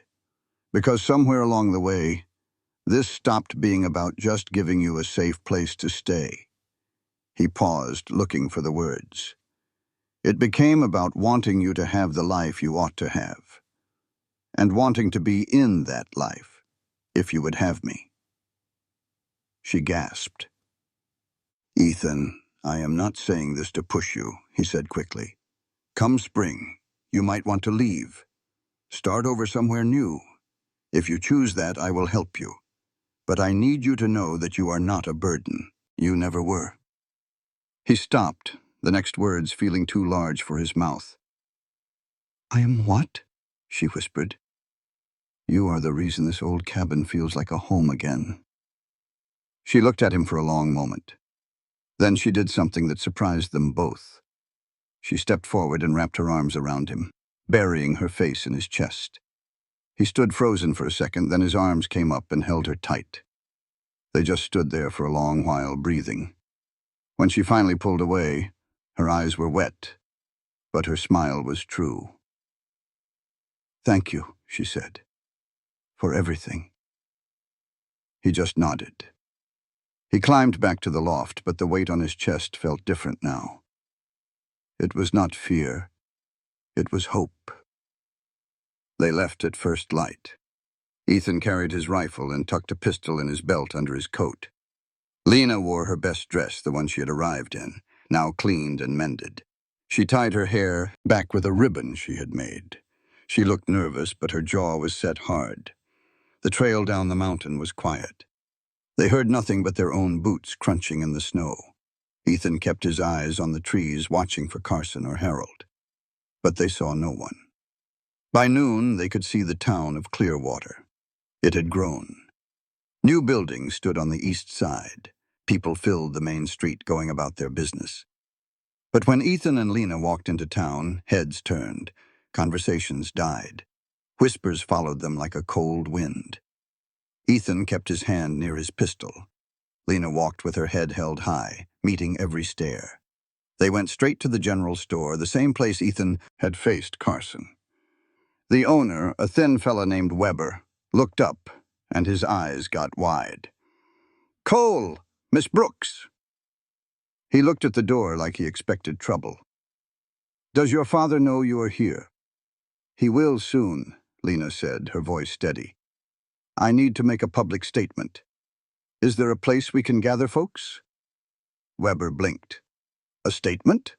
Because somewhere along the way, this stopped being about just giving you a safe place to stay. He paused, looking for the words. It became about wanting you to have the life you ought to have, and wanting to be in that life, if you would have me. She gasped. Ethan, I am not saying this to push you, he said quickly. Come spring, you might want to leave. Start over somewhere new. If you choose that, I will help you. But I need you to know that you are not a burden. You never were. He stopped, the next words feeling too large for his mouth. I am what? She whispered. You are the reason this old cabin feels like a home again. She looked at him for a long moment. Then she did something that surprised them both. She stepped forward and wrapped her arms around him, burying her face in his chest. He stood frozen for a second, then his arms came up and held her tight. They just stood there for a long while, breathing. When she finally pulled away, her eyes were wet, but her smile was true. "Thank you," she said, "for everything." He just nodded. He climbed back to the loft, but the weight on his chest felt different now. It was not fear, it was hope. They left at first light. Ethan carried his rifle and tucked a pistol in his belt under his coat. Lena wore her best dress, the one she had arrived in, now cleaned and mended. She tied her hair back with a ribbon she had made. She looked nervous, but her jaw was set hard. The trail down the mountain was quiet. They heard nothing but their own boots crunching in the snow. Ethan kept his eyes on the trees, watching for Carson or Harold. But they saw no one. By noon, they could see the town of Clearwater. It had grown. New buildings stood on the east side. People filled the main street, going about their business. But when Ethan and Lena walked into town, heads turned. Conversations died. Whispers followed them like a cold wind. Ethan kept his hand near his pistol. Lena walked with her head held high, meeting every stare. They went straight to the general store, the same place Ethan had faced Carson. The owner, a thin fella named Weber, looked up, and his eyes got wide. "Cole! Miss Brooks!" He looked at the door like he expected trouble. "Does your father know you are here?" "He will soon," Lena said, her voice steady. "I need to make a public statement. Is there a place we can gather folks?" Weber blinked. "A statement?"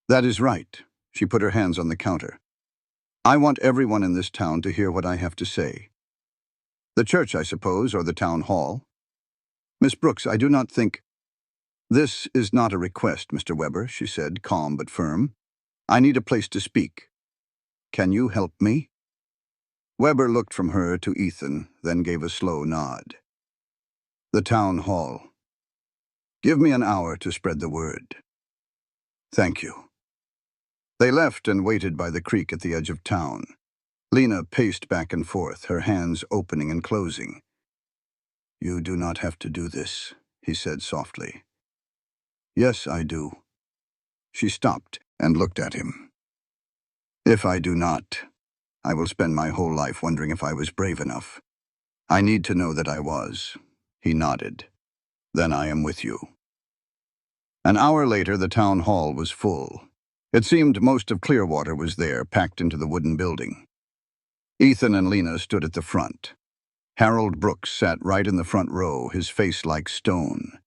"That is right." She put her hands on the counter. "I want everyone in this town to hear what I have to say. The church, I suppose, or the town hall. Miss Brooks, I do not think—" "This is not a request, Mr. Weber," she said, calm but firm. "I need a place to speak. Can you help me?" Weber looked from her to Ethan, then gave a slow nod. "The town hall. Give me an hour to spread the word." "Thank you." They left and waited by the creek at the edge of town. Lena paced back and forth, her hands opening and closing. "You do not have to do this," he said softly. "Yes, I do." She stopped and looked at him. "If I do not, I will spend my whole life wondering if I was brave enough. I need to know that I was." He nodded. "Then I am with you." An hour later, the town hall was full. It seemed most of Clearwater was there, packed into the wooden building. Ethan and Lena stood at the front. Harold Brooks sat right in the front row, his face like stone.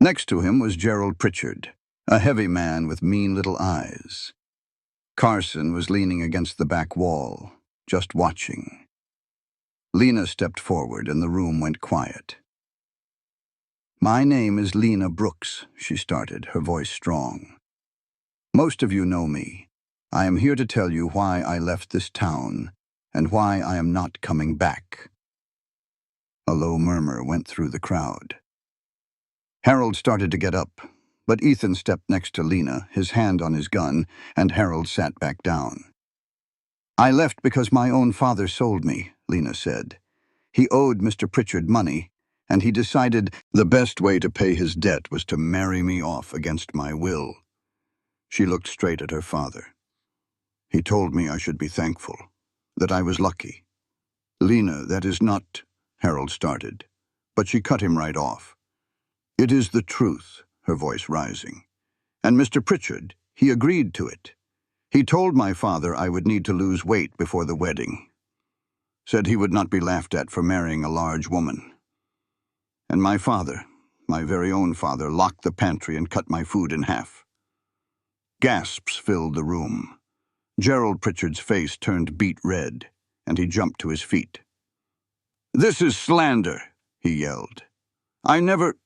Next to him was Gerald Pritchard, a heavy man with mean little eyes. Carson was leaning against the back wall, just watching. Lena stepped forward, and the room went quiet. "My name is Lena Brooks," she started, her voice strong. "Most of you know me. I am here to tell you why I left this town and why I am not coming back." A low murmur went through the crowd. Harold started to get up, but Ethan stepped next to Lena, his hand on his gun, and Harold sat back down. "I left because my own father sold me," Lena said. "He owed Mr. Pritchard money, and he decided the best way to pay his debt was to marry me off against my will." She looked straight at her father. "He told me I should be thankful, that I was lucky." "Lena, that is not—" Harold started, but she cut him right off. "It is the truth," her voice rising. "And Mr. Pritchard, he agreed to it. He told my father I would need to lose weight before the wedding. Said he would not be laughed at for marrying a large woman. And my father, my very own father, locked the pantry and cut my food in half." Gasps filled the room. Gerald Pritchard's face turned beet red, and he jumped to his feet. "This is slander," he yelled. "I never—"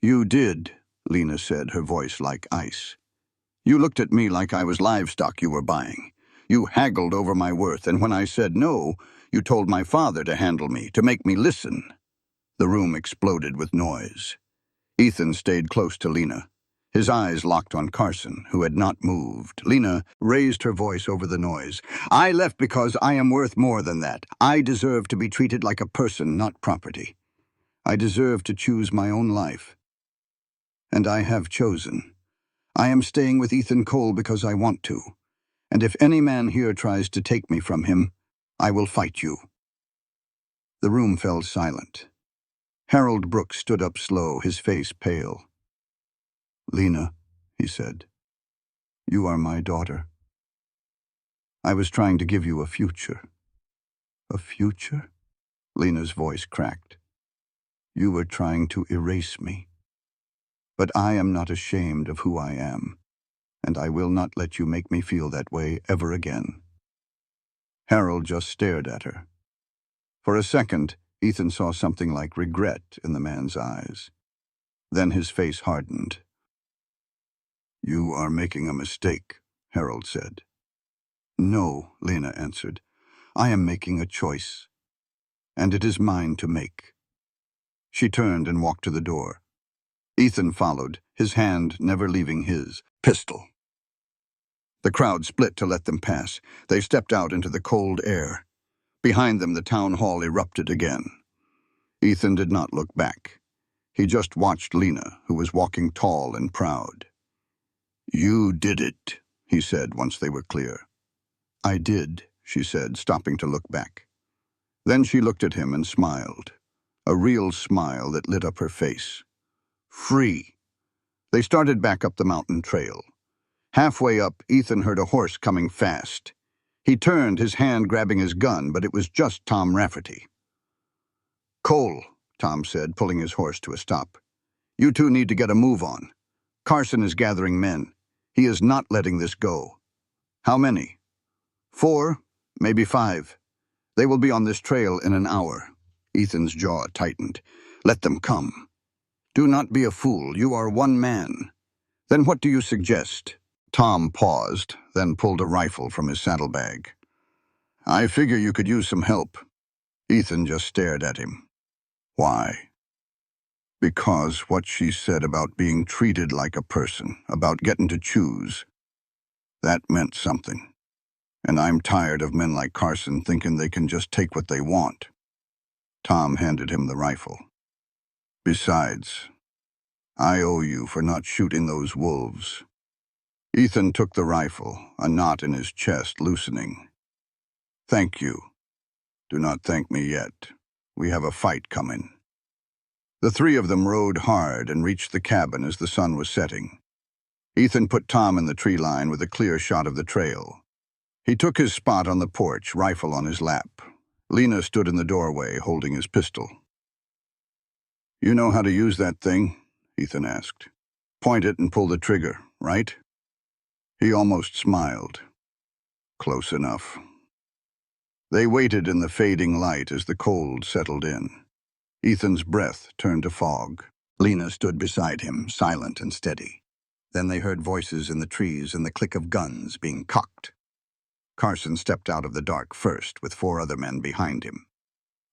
"You did," Lena said, her voice like ice. "You looked at me like I was livestock you were buying. You haggled over my worth, and when I said no, you told my father to handle me, to make me listen. The room exploded with noise. Ethan stayed close to Lena. His eyes locked on Carson, who had not moved. Lena raised her voice over the noise. "I left because I am worth more than that. I deserve to be treated like a person, not property. I deserve to choose my own life. And I have chosen. I am staying with Ethan Cole because I want to. And if any man here tries to take me from him, I will fight you." The room fell silent. Harold Brooks stood up slow, his face pale. "Lena," he said, "you are my daughter. I was trying to give you a future." "A future?" Lena's voice cracked. "You were trying to erase me. But I am not ashamed of who I am, and I will not let you make me feel that way ever again." Harold just stared at her. For a second, Ethan saw something like regret in the man's eyes. Then his face hardened. "You are making a mistake," Harold said. "No," Lena answered. "I am making a choice, and it is mine to make." She turned and walked to the door. Ethan followed, his hand never leaving his pistol. The crowd split to let them pass. They stepped out into the cold air. Behind them, the town hall erupted again. Ethan did not look back. He just watched Lena, who was walking tall and proud. "You did it," he said once they were clear. "I did," she said, stopping to look back. Then she looked at him and smiled, a real smile that lit up her face. "Free." They started back up the mountain trail. Halfway up, Ethan heard a horse coming fast. He turned, his hand grabbing his gun, but it was just Tom Rafferty. "Cole," Tom said, pulling his horse to a stop. "You two need to get a move on. Carson is gathering men. He is not letting this go." "How many?" "4, maybe 5. They will be on this trail in an hour." Ethan's jaw tightened. "Let them come." "Do not be a fool. You are one man." "Then what do you suggest?" Tom paused, then pulled a rifle from his saddlebag. "I figure you could use some help." Ethan just stared at him. "Why?" "Because what she said about being treated like a person, about getting to choose, that meant something. And I'm tired of men like Carson thinking they can just take what they want." Tom handed him the rifle. "Besides, I owe you for not shooting those wolves." Ethan took the rifle, a knot in his chest loosening. "Thank you. Do not thank me yet. We have a fight coming." The three of them rode hard and reached the cabin as the sun was setting. Ethan put Tom in the tree line with a clear shot of the trail. He took his spot on the porch, rifle on his lap. Lena stood in the doorway, holding his pistol. "You know how to use that thing?" Ethan asked. "Point it and pull the trigger, right?" He almost smiled. "Close enough." They waited in the fading light as the cold settled in. Ethan's breath turned to fog. Lena stood beside him, silent and steady. Then they heard voices in the trees and the click of guns being cocked. Carson stepped out of the dark first, with 4 other men behind him.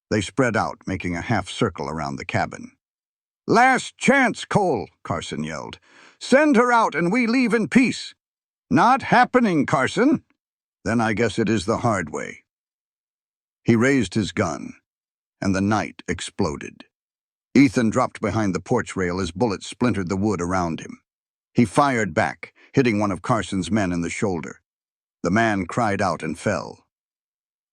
They spread out, making a half circle around the cabin. "Last chance, Cole," Carson yelled. "Send her out and we leave in peace." "Not happening, Carson." "Then I guess it is the hard way." He raised his gun, and the night exploded. Ethan dropped behind the porch rail as bullets splintered the wood around him. He fired back, hitting one of Carson's men in the shoulder. The man cried out and fell.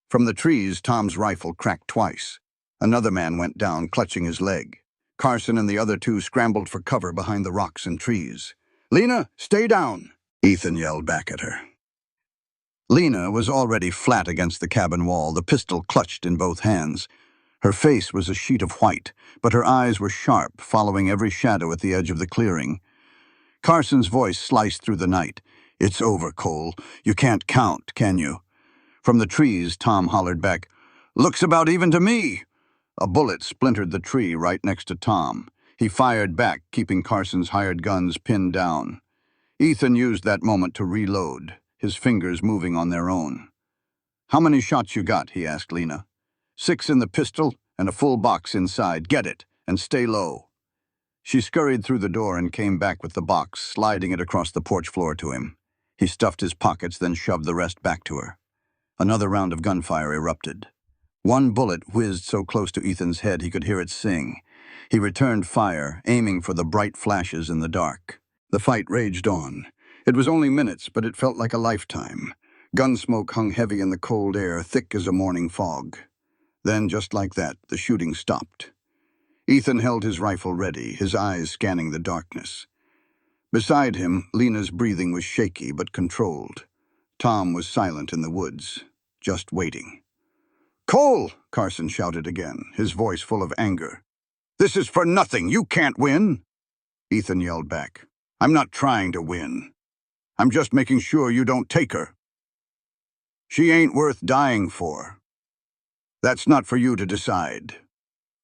From the trees, Tom's rifle cracked twice. Another man went down, clutching his leg. Carson and the other 2 scrambled for cover behind the rocks and trees. "Lena, stay down," Ethan yelled back at her. Lena was already flat against the cabin wall, the pistol clutched in both hands. Her face was a sheet of white, but her eyes were sharp, following every shadow at the edge of the clearing. Carson's voice sliced through the night. "It's over, Cole. You can't count, can you?" From the trees, Tom hollered back, "Looks about even to me." A bullet splintered the tree right next to Tom. He fired back, keeping Carson's hired guns pinned down. Ethan used that moment to reload, his fingers moving on their own. "How many shots you got?" he asked Lena. "6 in the pistol and a full box inside. Get it, and stay low." She scurried through the door and came back with the box, sliding it across the porch floor to him. He stuffed his pockets, then shoved the rest back to her. Another round of gunfire erupted. One bullet whizzed so close to Ethan's head he could hear it sing. He returned fire, aiming for the bright flashes in the dark. The fight raged on. It was only minutes, but it felt like a lifetime. Gunsmoke hung heavy in the cold air, thick as a morning fog. Then, just like that, the shooting stopped. Ethan held his rifle ready, his eyes scanning the darkness. Beside him, Lena's breathing was shaky but controlled. Tom was silent in the woods, just waiting. "Cole!" Carson shouted again, his voice full of anger. "This is for nothing! You can't win!" Ethan yelled back, "I'm not trying to win. I'm just making sure you don't take her. She ain't worth dying for. That's not for you to decide."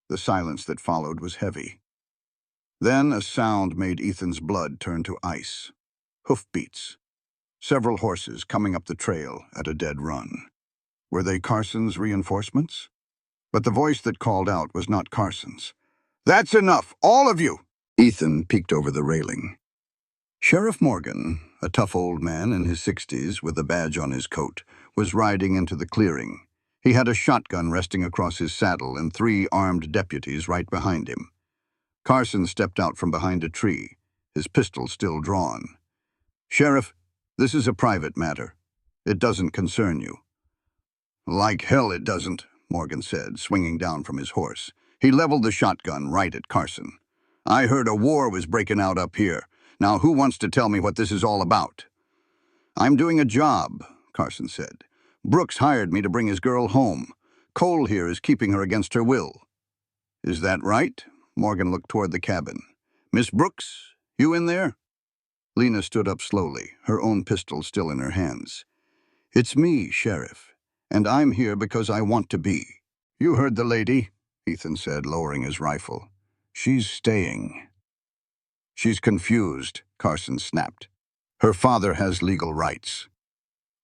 The silence that followed was heavy. Then a sound made Ethan's blood turn to ice. Hoofbeats. Several horses coming up the trail at a dead run. Were they Carson's reinforcements? But the voice that called out was not Carson's. "That's enough, all of you!" Ethan peeked over the railing. Sheriff Morgan, a tough old man in his 60s with a badge on his coat, was riding into the clearing. He had a shotgun resting across his saddle and 3 armed deputies right behind him. Carson stepped out from behind a tree, his pistol still drawn. "Sheriff, this is a private matter. It doesn't concern you." "Like hell it doesn't," Morgan said, swinging down from his horse. He leveled the shotgun right at Carson. "I heard a war was breaking out up here. Now who wants to tell me what this is all about?" "I'm doing a job," Carson said. "Brooks hired me to bring his girl home. Cole here is keeping her against her will." "Is that right?" Morgan looked toward the cabin. "Miss Brooks, you in there?" Lena stood up slowly, her own pistol still in her hands. "It's me, Sheriff, and I'm here because I want to be." "You heard the lady," Ethan said, lowering his rifle. "She's staying." "She's confused," Carson snapped. "Her father has legal rights."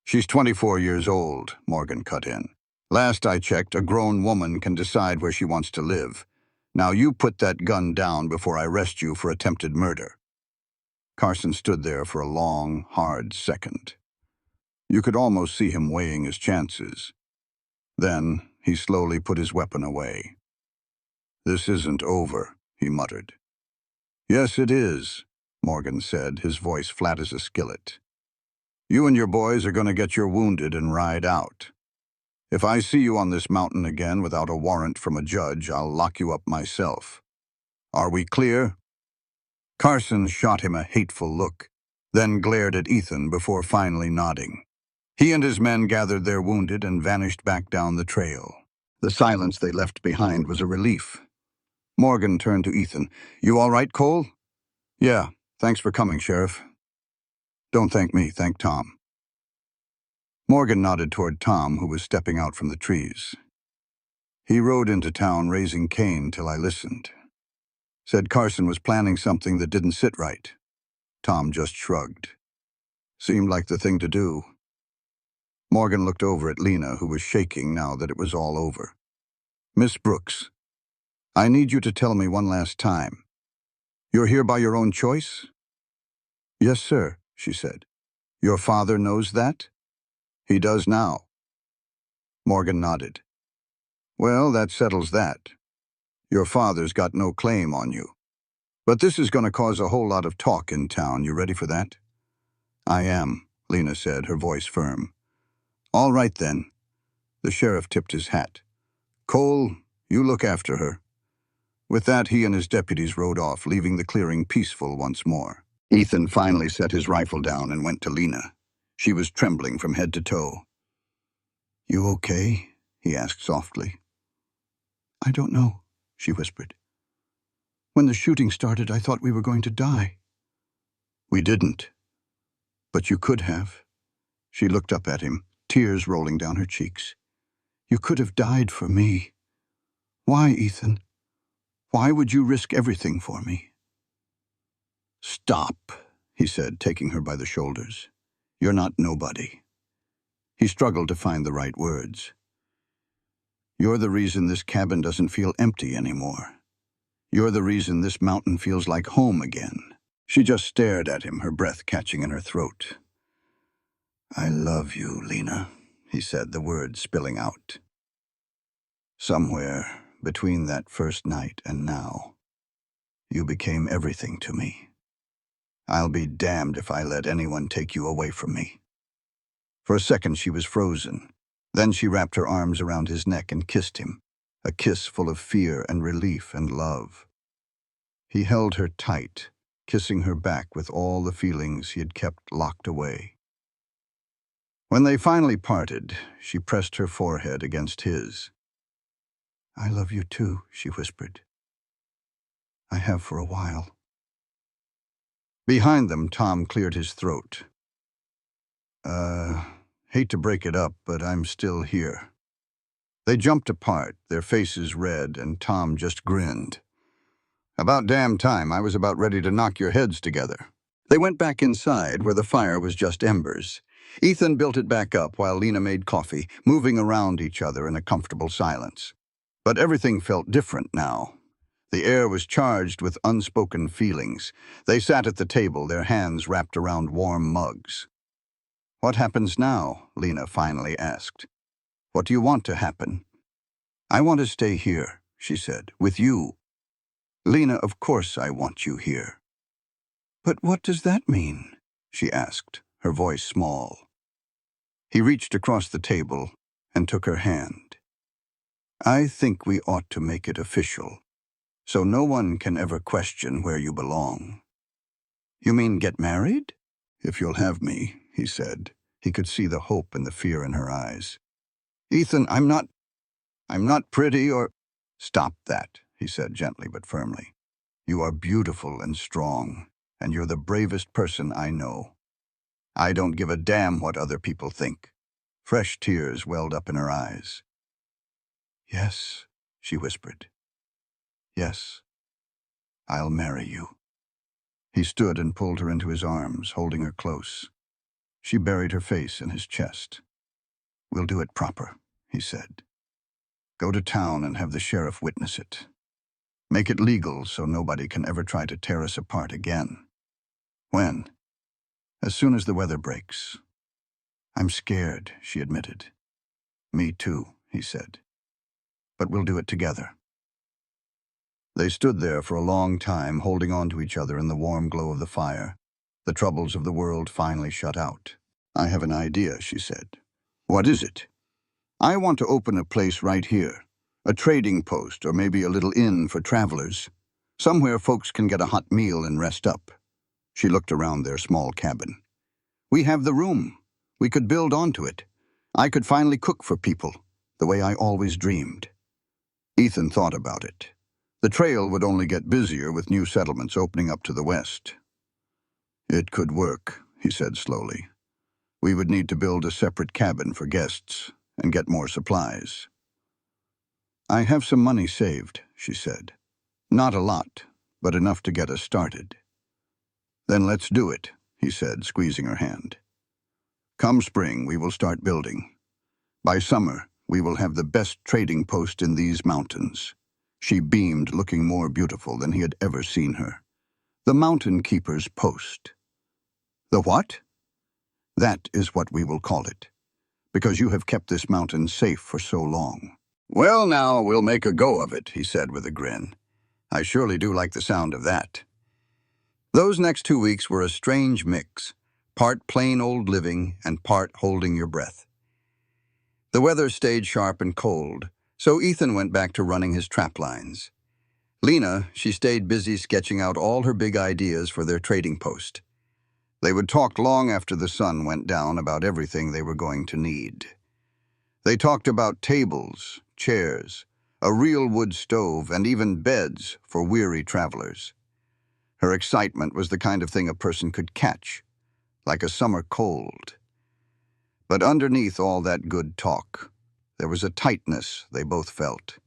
"She's 24 years old," Morgan cut in. "Last I checked, a grown woman can decide where she wants to live. Now you put that gun down before I arrest you for attempted murder." Carson stood there for a long, hard second. You could almost see him weighing his chances. Then he slowly put his weapon away. "This isn't over," he muttered. "Yes, it is," Morgan said, his voice flat as a skillet. "You and your boys are going to get your wounded and ride out. If I see you on this mountain again without a warrant from a judge, I'll lock you up myself. Are we clear?" Carson shot him a hateful look, then glared at Ethan before finally nodding. He and his men gathered their wounded and vanished back down the trail. The silence they left behind was a relief. Morgan turned to Ethan. "You all right, Cole?" "Yeah, thanks for coming, Sheriff." "Don't thank me, thank Tom." Morgan nodded toward Tom, who was stepping out from the trees. "He rode into town raising Cain till I listened. Said Carson was planning something that didn't sit right." Tom just shrugged. "Seemed like the thing to do." Morgan looked over at Lena, who was shaking now that it was all over. "Miss Brooks, I need you to tell me one last time. You're here by your own choice?" "Yes, sir," she said. "Your father knows that?" "He does now." Morgan nodded. "Well, that settles that. Your father's got no claim on you. But this is going to cause a whole lot of talk in town. You ready for that?" "I am," Lena said, her voice firm. "All right, then." The sheriff tipped his hat. "Cole, you look after her." With that, he and his deputies rode off, leaving the clearing peaceful once more. Ethan finally set his rifle down and went to Lena. She was trembling from head to toe. "You okay?" he asked softly. "I don't know," she whispered. "When the shooting started, I thought we were going to die." "We didn't. But you could have." She looked up at him, tears rolling down her cheeks. "You could have died for me. Why, Ethan? Why would you risk everything for me?" "Stop," he said, taking her by the shoulders. "You're not nobody." He struggled to find the right words. You're the reason this cabin doesn't feel empty anymore. You're the reason this mountain feels like home again." She just stared at him, her breath catching in her throat. "I love you, Lena," he said, the words spilling out. "Somewhere between that first night and now, you became everything to me. I'll be damned if I let anyone take you away from me." For a second she was frozen. Then she wrapped her arms around his neck and kissed him, a kiss full of fear and relief and love. He held her tight, kissing her back with all the feelings he had kept locked away. When they finally parted, she pressed her forehead against his. "I love you too," she whispered. "I have for a while." Behind them, Tom cleared his throat. Hate to break it up, but I'm still here." They jumped apart, their faces red, and Tom just grinned. "About damn time. I was about ready to knock your heads together." They went back inside, where the fire was just embers. Ethan built it back up while Lena made coffee, moving around each other in a comfortable silence. But everything felt different now. The air was charged with unspoken feelings. They sat at the table, their hands wrapped around warm mugs. "What happens now?" Lena finally asked. "What do you want to happen?" "I want to stay here," she said, "with you." "Lena, of course I want you here." "But what does that mean?" she asked, her voice small. He reached across the table and took her hand. "I think we ought to make it official, so no one can ever question where you belong." "You mean get married?" "If you'll have me," he said. He could see the hope and the fear in her eyes. "Ethan, I'm not pretty or—" "Stop that," he said gently but firmly. "You are beautiful and strong, and you're the bravest person I know. I don't give a damn what other people think." Fresh tears welled up in her eyes. "Yes," she whispered. "Yes, I'll marry you." He stood and pulled her into his arms, holding her close. She buried her face in his chest. "We'll do it proper," he said. "Go to town and have the sheriff witness it. Make it legal so nobody can ever try to tear us apart again." "When?" "As soon as the weather breaks." "I'm scared," she admitted. "Me too," he said. "But we'll do it together." They stood there for a long time, holding on to each other in the warm glow of the fire. The troubles of the world finally shut out. "I have an idea," she said. "What is it?" "I want to open a place right here. A trading post or maybe a little inn for travelers. Somewhere folks can get a hot meal and rest up." She looked around their small cabin. "We have the room. We could build onto it. I could finally cook for people, the way I always dreamed." Ethan thought about it. The trail would only get busier with new settlements opening up to the west. "It could work," he said slowly. "We would need to build a separate cabin for guests and get more supplies." "I have some money saved," she said. "Not a lot, but enough to get us started." "Then let's do it," he said, squeezing her hand. "Come spring, we will start building. By summer, we will have the best trading post in these mountains." She beamed, looking more beautiful than he had ever seen her. "The Mountain Keeper's Post." "The what?" "That is what we will call it, because you have kept this mountain safe for so long." "Well, now, we'll make a go of it," he said with a grin. "I surely do like the sound of that." Those next 2 weeks were a strange mix, part plain old living and part holding your breath. The weather stayed sharp and cold, so Ethan went back to running his trap lines. Lena, she stayed busy sketching out all her big ideas for their trading post. They would talk long after the sun went down about everything they were going to need. They talked about tables, chairs, a real wood stove, and even beds for weary travelers. Her excitement was the kind of thing a person could catch, like a summer cold. But underneath all that good talk, there was a tightness they both felt.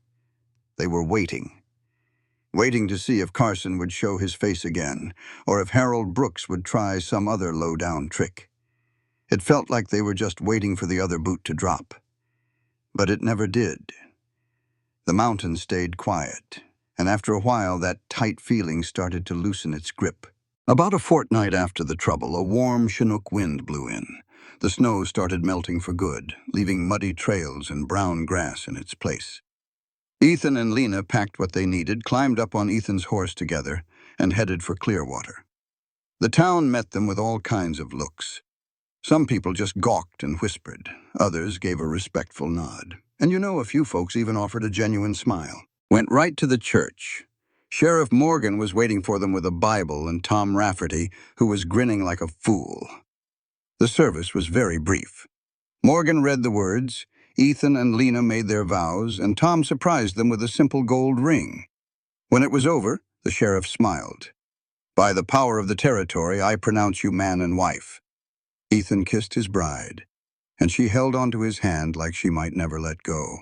They were waiting to see if Carson would show his face again, or if Harold Brooks would try some other low-down trick. It felt like they were just waiting for the other boot to drop. But it never did. The mountain stayed quiet, and after a while that tight feeling started to loosen its grip. About a fortnight after the trouble, a warm Chinook wind blew in. The snow started melting for good, leaving muddy trails and brown grass in its place. Ethan and Lena packed what they needed, climbed up on Ethan's horse together, and headed for Clearwater. The town met them with all kinds of looks. Some people just gawked and whispered. Others gave a respectful nod. And a few folks even offered a genuine smile. Went right to the church. Sheriff Morgan was waiting for them with a Bible and Tom Rafferty, who was grinning like a fool. The service was very brief. Morgan read the words, Ethan and Lena made their vows, and Tom surprised them with a simple gold ring. When it was over, the sheriff smiled. By the power of the territory, I pronounce you man and wife. Ethan kissed his bride, and she held onto his hand like she might never let go.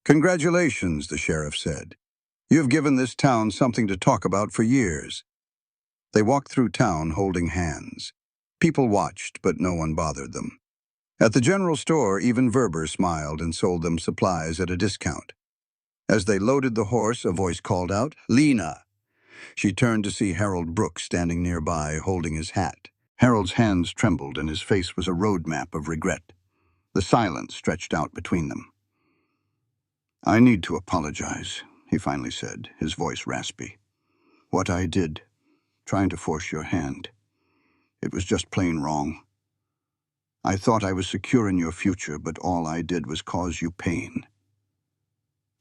Congratulations, the sheriff said. You've given this town something to talk about for years. They walked through town holding hands. People watched, but no one bothered them. At the general store, even Verber smiled and sold them supplies at a discount. As they loaded the horse, a voice called out, Lena. She turned to see Harold Brooks standing nearby, holding his hat. Harold's hands trembled and his face was a road map of regret. The silence stretched out between them. I need to apologize, he finally said, his voice raspy. What I did, trying to force your hand, it was just plain wrong. I thought I was secure in your future, but all I did was cause you pain.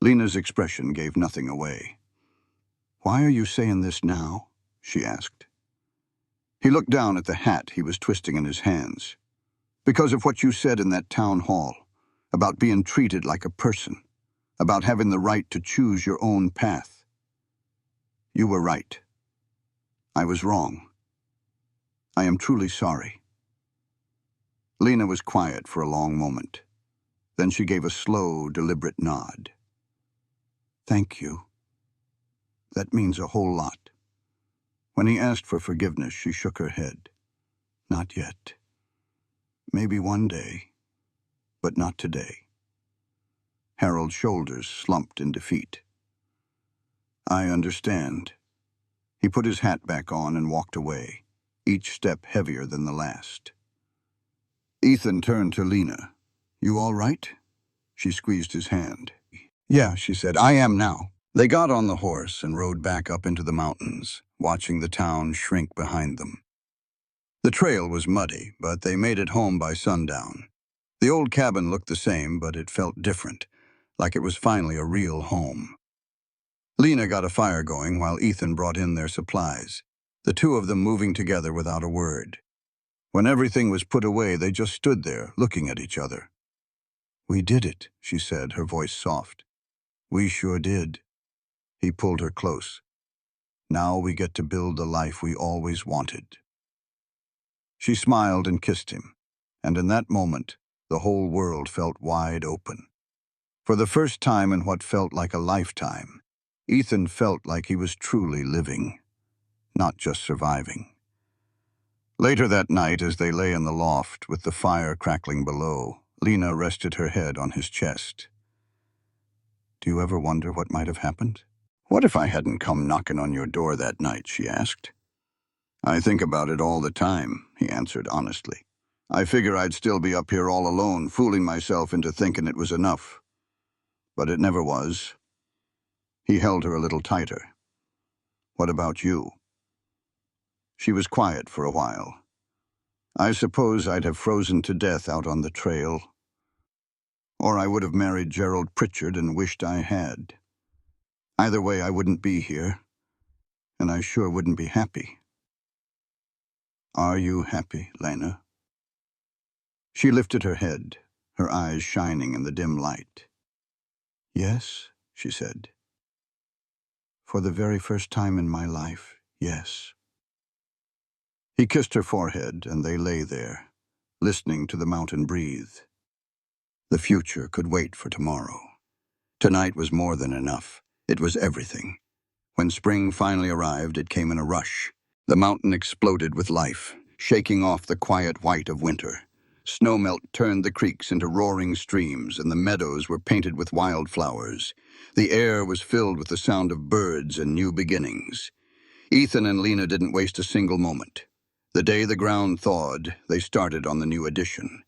Lena's expression gave nothing away. Why are you saying this now? She asked. He looked down at the hat he was twisting in his hands. Because of what you said in that town hall, about being treated like a person, about having the right to choose your own path. You were right. I was wrong. I am truly sorry. Lena was quiet for a long moment. Then she gave a slow, deliberate nod. Thank you. That means a whole lot. When he asked for forgiveness, she shook her head. Not yet. Maybe one day, but not today. Harold's shoulders slumped in defeat. I understand. He put his hat back on and walked away, each step heavier than the last. Ethan turned to Lena. You all right? She squeezed his hand. Yeah, she said, I am now. They got on the horse and rode back up into the mountains, watching the town shrink behind them. The trail was muddy, but they made it home by sundown. The old cabin looked the same, but it felt different, like it was finally a real home. Lena got a fire going while Ethan brought in their supplies, the two of them moving together without a word. When everything was put away, they just stood there, looking at each other. We did it, she said, her voice soft. We sure did. He pulled her close. Now we get to build the life we always wanted. She smiled and kissed him, and in that moment, the whole world felt wide open. For the first time in what felt like a lifetime, Ethan felt like he was truly living, not just surviving. Later that night, as they lay in the loft with the fire crackling below, Lena rested her head on his chest. Do you ever wonder what might have happened? What if I hadn't come knocking on your door that night, she asked. I think about it all the time, he answered honestly. I figure I'd still be up here all alone, fooling myself into thinking it was enough. But it never was. He held her a little tighter. What about you? She was quiet for a while. I suppose I'd have frozen to death out on the trail. Or I would have married Gerald Pritchard and wished I had. Either way, I wouldn't be here, and I sure wouldn't be happy. Are you happy, Lena? She lifted her head, her eyes shining in the dim light. Yes, she said. For the very first time in my life, yes. He kissed her forehead, and they lay there, listening to the mountain breathe. The future could wait for tomorrow. Tonight was more than enough. It was everything. When spring finally arrived, it came in a rush. The mountain exploded with life, shaking off the quiet white of winter. Snowmelt turned the creeks into roaring streams, and the meadows were painted with wildflowers. The air was filled with the sound of birds and new beginnings. Ethan and Lena didn't waste a single moment. The day the ground thawed, they started on the new addition.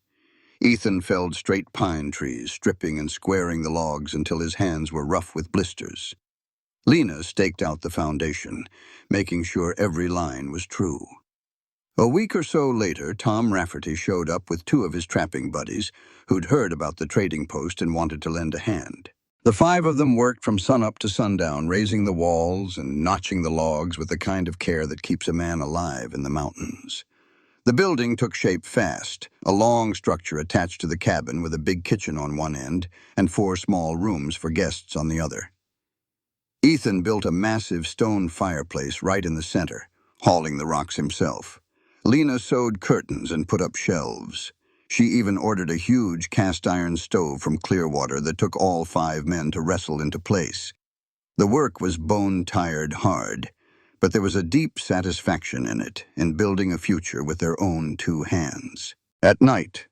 Ethan felled straight pine trees, stripping and squaring the logs until his hands were rough with blisters. Lena staked out the foundation, making sure every line was true. A week or so later, Tom Rafferty showed up with two of his trapping buddies who'd heard about the trading post and wanted to lend a hand. The five of them worked from sunup to sundown, raising the walls and notching the logs with the kind of care that keeps a man alive in the mountains. The building took shape fast, a long structure attached to the cabin with a big kitchen on one end and 4 small rooms for guests on the other. Ethan built a massive stone fireplace right in the center, hauling the rocks himself. Lena sewed curtains and put up shelves. She even ordered a huge cast-iron stove from Clearwater that took all 5 men to wrestle into place. The work was bone-tired hard, but there was a deep satisfaction in it, in building a future with their own 2 hands. At night,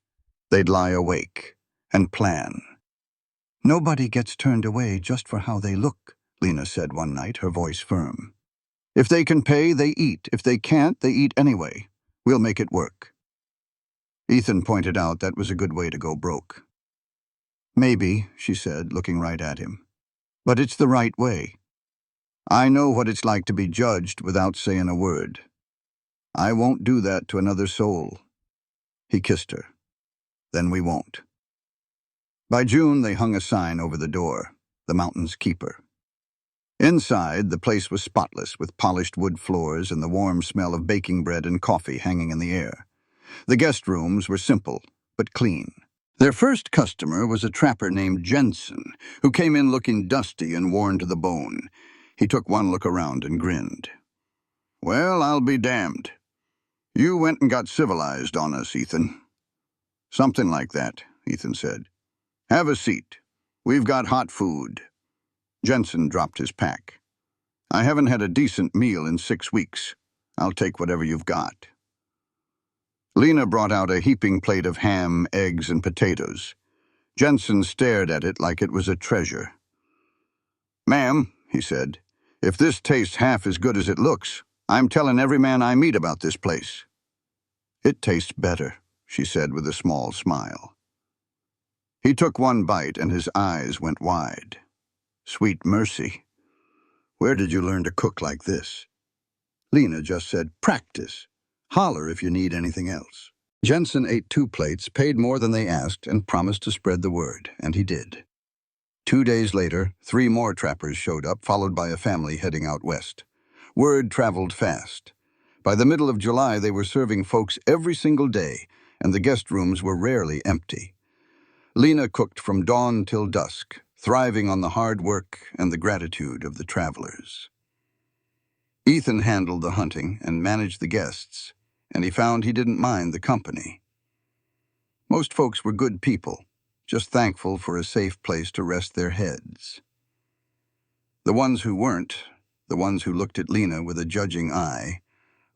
they'd lie awake and plan. "Nobody gets turned away just for how they look," Lena said one night, her voice firm. "If they can pay, they eat. If they can't, they eat anyway. We'll make it work." Ethan pointed out that was a good way to go broke. "Maybe," she said, looking right at him. "But it's the right way. I know what it's like to be judged without saying a word. I won't do that to another soul." He kissed her. "Then we won't." By June, they hung a sign over the door, "The Mountain's Keeper." Inside, the place was spotless, with polished wood floors and the warm smell of baking bread and coffee hanging in the air. The guest rooms were simple, but clean. Their first customer was a trapper named Jensen, who came in looking dusty and worn to the bone. He took one look around and grinned. "Well, I'll be damned. You went and got civilized on us, Ethan." "Something like that," Ethan said. "Have a seat. We've got hot food." Jensen dropped his pack. "I haven't had a decent meal in 6 weeks. I'll take whatever you've got." Lena brought out a heaping plate of ham, eggs, and potatoes. Jensen stared at it like it was a treasure. "Ma'am," he said, "if this tastes half as good as it looks, I'm telling every man I meet about this place." "It tastes better," she said with a small smile. He took one bite and his eyes went wide. "Sweet mercy. Where did you learn to cook like this?" Lena just said, "Practice. Holler if you need anything else." Jensen ate 2 plates, paid more than they asked, and promised to spread the word, and he did. 2 days later, 3 more trappers showed up, followed by a family heading out west. Word traveled fast. By the middle of July, they were serving folks every single day, and the guest rooms were rarely empty. Lena cooked from dawn till dusk, thriving on the hard work and the gratitude of the travelers. Ethan handled the hunting and managed the guests, and he found he didn't mind the company. Most folks were good people, just thankful for a safe place to rest their heads. The ones who weren't, the ones who looked at Lena with a judging eye,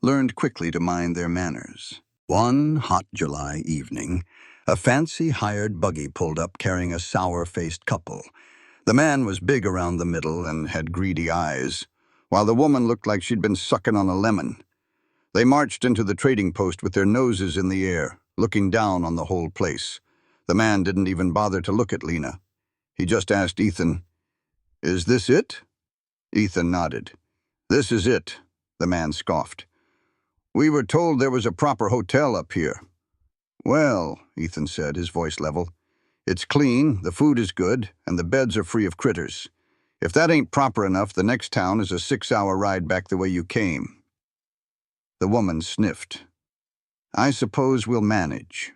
learned quickly to mind their manners. One hot July evening, a fancy hired buggy pulled up carrying a sour-faced couple. The man was big around the middle and had greedy eyes, while the woman looked like she'd been sucking on a lemon. They marched into the trading post with their noses in the air, looking down on the whole place. The man didn't even bother to look at Lena. He just asked Ethan, "Is this it?" Ethan nodded. "This is it," the man scoffed. "We were told there was a proper hotel up here." "Well," Ethan said, his voice level, "it's clean, the food is good, and the beds are free of critters. If that ain't proper enough, the next town is a 6-hour ride back the way you came." The woman sniffed. "I suppose we'll manage.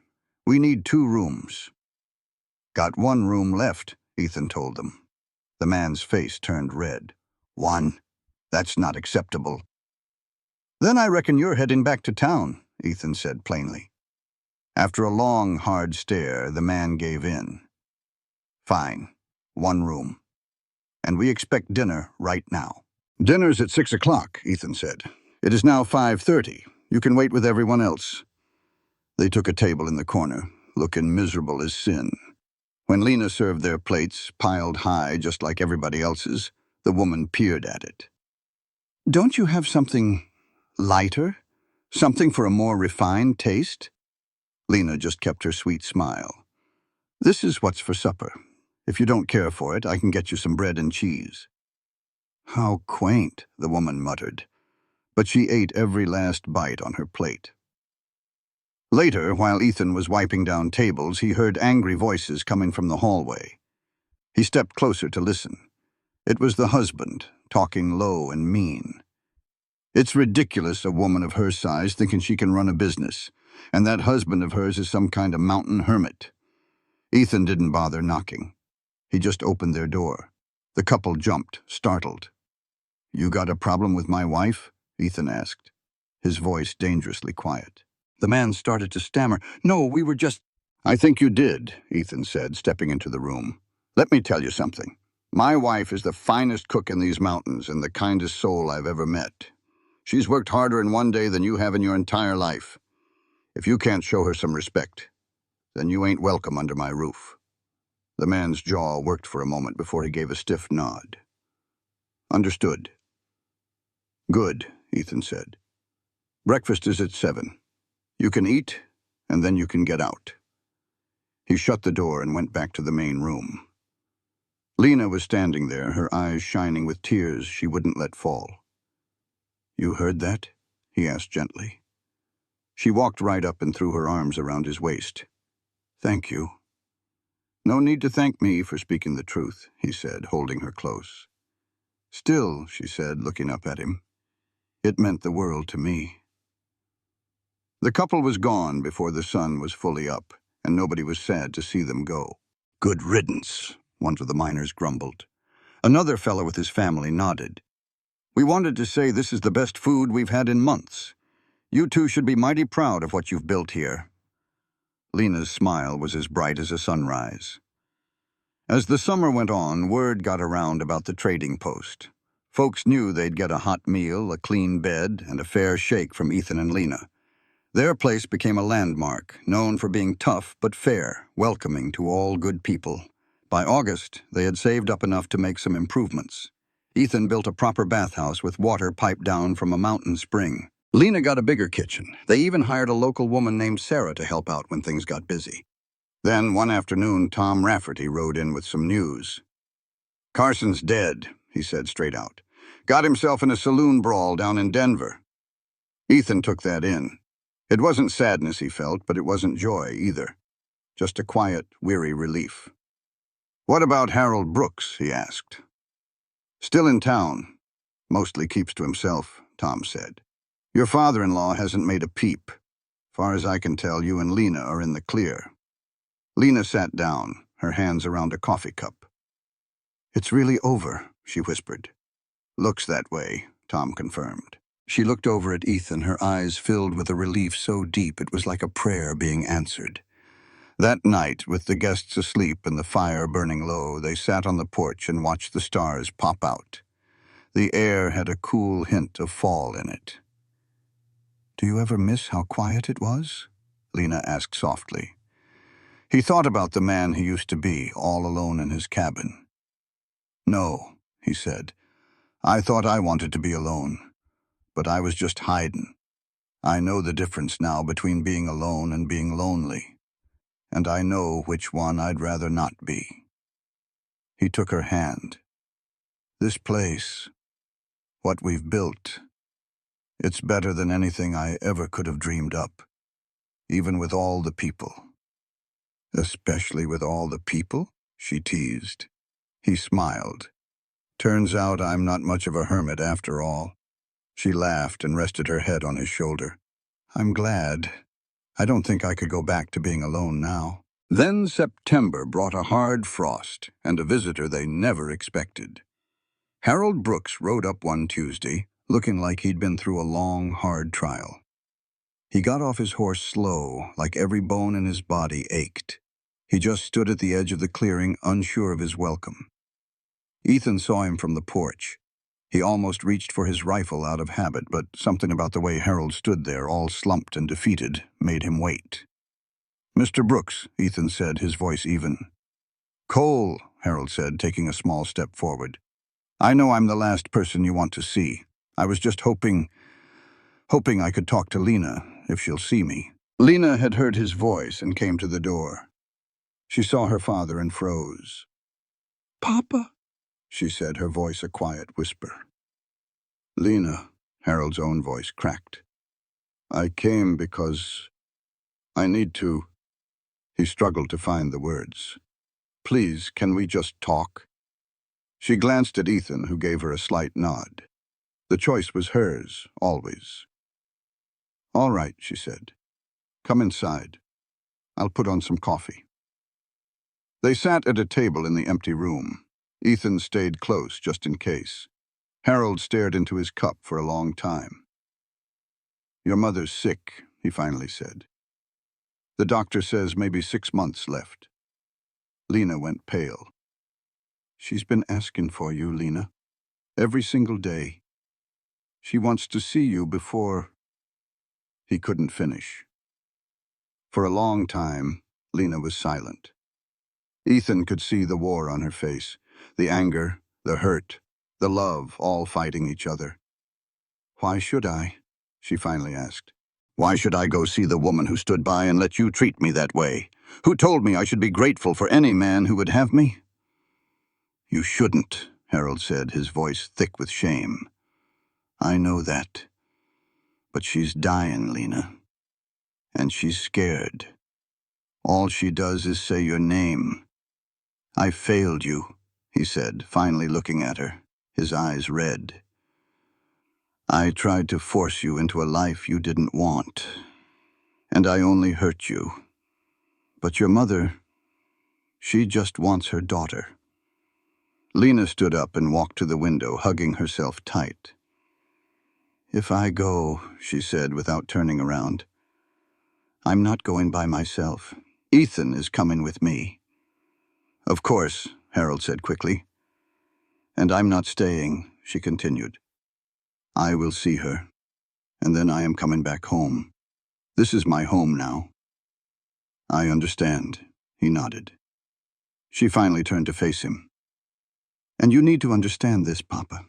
We need 2 rooms." "Got 1 room left," Ethan told them. The man's face turned red. "1? That's not acceptable." "Then I reckon you're heading back to town," Ethan said plainly. After a long, hard stare, the man gave in. "Fine. 1 room. And we expect dinner right now." "Dinner's at 6 o'clock, Ethan said. "It is now 5:30. You can wait with everyone else." They took a table in the corner, looking miserable as sin. When Lena served their plates, piled high just like everybody else's, the woman peered at it. "Don't you have something lighter? Something for a more refined taste?" Lena just kept her sweet smile. "This is what's for supper. If you don't care for it, I can get you some bread and cheese." "How quaint," the woman muttered, but she ate every last bite on her plate. Later, while Ethan was wiping down tables, he heard angry voices coming from the hallway. He stepped closer to listen. It was the husband, talking low and mean. "It's ridiculous, a woman of her size thinking she can run a business, and that husband of hers is some kind of mountain hermit." Ethan didn't bother knocking. He just opened their door. The couple jumped, startled. "You got a problem with my wife?" Ethan asked, his voice dangerously quiet. The man started to stammer. "No, we were just—" "I think you did," Ethan said, stepping into the room. "Let me tell you something. My wife is the finest cook in these mountains and the kindest soul I've ever met. She's worked harder in one day than you have in your entire life. If you can't show her some respect, then you ain't welcome under my roof." The man's jaw worked for a moment before he gave a stiff nod. "Understood." "Good," Ethan said. "Breakfast is at 7. You can eat, and then you can get out." He shut the door and went back to the main room. Lena was standing there, her eyes shining with tears she wouldn't let fall. "You heard that?" he asked gently. She walked right up and threw her arms around his waist. "Thank you." "No need to thank me for speaking the truth," he said, holding her close. "Still," she said, looking up at him, "it meant the world to me." The couple was gone before the sun was fully up, and nobody was sad to see them go. "Good riddance," one of the miners grumbled. Another fellow with his family nodded. "We wanted to say this is the best food we've had in months. You two should be mighty proud of what you've built here." Lena's smile was as bright as a sunrise. As the summer went on, word got around about the trading post. Folks knew they'd get a hot meal, a clean bed, and a fair shake from Ethan and Lena. Their place became a landmark, known for being tough but fair, welcoming to all good people. By August, they had saved up enough to make some improvements. Ethan built a proper bathhouse with water piped down from a mountain spring. Lena got a bigger kitchen. They even hired a local woman named Sarah to help out when things got busy. Then, one afternoon, Tom Rafferty rode in with some news. "Carson's dead," he said straight out. "Got himself in a saloon brawl down in Denver." Ethan took that in. It wasn't sadness he felt, but it wasn't joy either. Just a quiet, weary relief. "What about Harold Brooks?" he asked. "Still in town. Mostly keeps to himself," Tom said. "Your father-in-law hasn't made a peep. Far as I can tell, you and Lena are in the clear." Lena sat down, her hands around a coffee cup. "It's really over," she whispered. "Looks that way," Tom confirmed. She looked over at Ethan, her eyes filled with a relief so deep it was like a prayer being answered. That night, with the guests asleep and the fire burning low, they sat on the porch and watched the stars pop out. The air had a cool hint of fall in it. "Do you ever miss how quiet it was?" Lena asked softly. He thought about the man he used to be, all alone in his cabin. "No," he said. "I thought I wanted to be alone. But I was just hiding. I know the difference now between being alone and being lonely. And I know which one I'd rather not be." He took her hand. "This place, what we've built, it's better than anything I ever could have dreamed up, even with all the people." "Especially with all the people?" she teased. He smiled. "Turns out I'm not much of a hermit after all." She laughed and rested her head on his shoulder. "I'm glad. I don't think I could go back to being alone now." Then September brought a hard frost and a visitor they never expected. Harold Brooks rode up one Tuesday, looking like he'd been through a long, hard trial. He got off his horse slow, like every bone in his body ached. He just stood at the edge of the clearing, unsure of his welcome. Ethan saw him from the porch. He almost reached for his rifle out of habit, but something about the way Harold stood there, all slumped and defeated, made him wait. "Mr. Brooks," Ethan said, his voice even. "Cole," Harold said, taking a small step forward. "I know I'm the last person you want to see. I was just hoping I could talk to Lena, if she'll see me." Lena had heard his voice and came to the door. She saw her father and froze. "Papa," she said, her voice a quiet whisper. "Lena," Harold's own voice cracked. "I came because I need to." He struggled to find the words. "Please, can we just talk?" She glanced at Ethan, who gave her a slight nod. The choice was hers, always. "All right," she said. "Come inside. I'll put on some coffee." They sat at a table in the empty room. Ethan stayed close, just in case. Harold stared into his cup for a long time. "Your mother's sick," he finally said. "The doctor says maybe 6 months left." Lena went pale. "She's been asking for you, Lena. Every single day. She wants to see you before—" He couldn't finish. For a long time, Lena was silent. Ethan could see the war on her face, the anger, the hurt, the love, all fighting each other. "Why should I?" she finally asked. "Why should I go see the woman who stood by and let you treat me that way? Who told me I should be grateful for any man who would have me?" "You shouldn't," Harold said, his voice thick with shame. "I know that. But she's dying, Lena. And she's scared. All she does is say your name. I failed you," he said, finally looking at her, his eyes red. "I tried to force you into a life you didn't want. And I only hurt you. But your mother, she just wants her daughter." Lena stood up and walked to the window, hugging herself tight. "If I go," she said without turning around, "I'm not going by myself. Ethan is coming with me." "Of course," Harold said quickly. "And I'm not staying," she continued. "I will see her, and then I am coming back home. This is my home now." "I understand," he nodded. She finally turned to face him. "And you need to understand this, Papa.